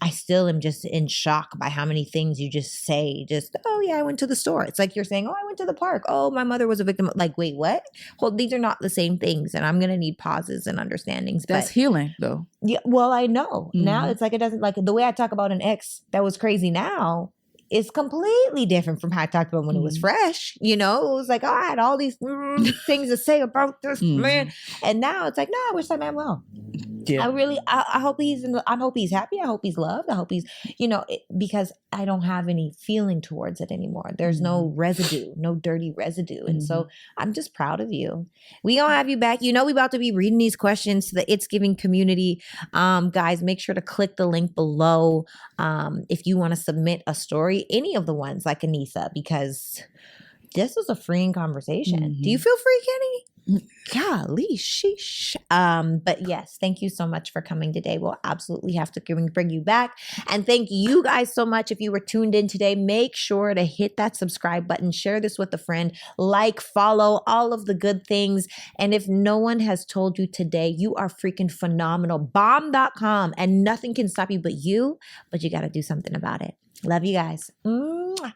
I still am just in shock by how many things you just say. Just, oh yeah, I went to the store. It's like you're saying, oh, I went to the park. Oh, my mother was a victim. Like, wait, what? Well, these are not the same things. And I'm going to need pauses and understandings. That's healing though. Yeah. Well, I know. Now it's like, it doesn't, like the way I talk about an ex that was crazy now is completely different from how I talked about when it was fresh. You know, it was like, oh, I had all these things to say about this man. And now it's like, no, I wish that man well. Yeah. I hope I hope he's happy. I hope he's loved. I hope he's, you know, because I don't have any feeling towards it anymore. There's no residue, no dirty residue. And so I'm just proud of you. We gonna have you back. You know, we about to be reading these questions to the It's Giving community. Guys, make sure to click the link below. If you want to submit a story, any of the ones like Aneesa, because this was a freeing conversation. Do you feel free, Kenny? Golly, sheesh. But yes, thank you so much for coming today. We'll absolutely have to bring you back. And thank you guys so much. If you were tuned in today, make sure to hit that subscribe button, share this with a friend, like, follow, all of the good things. And if no one has told you today, you are freaking phenomenal. Bomb.com, and nothing can stop you but you got to do something about it. Love you guys. Bye.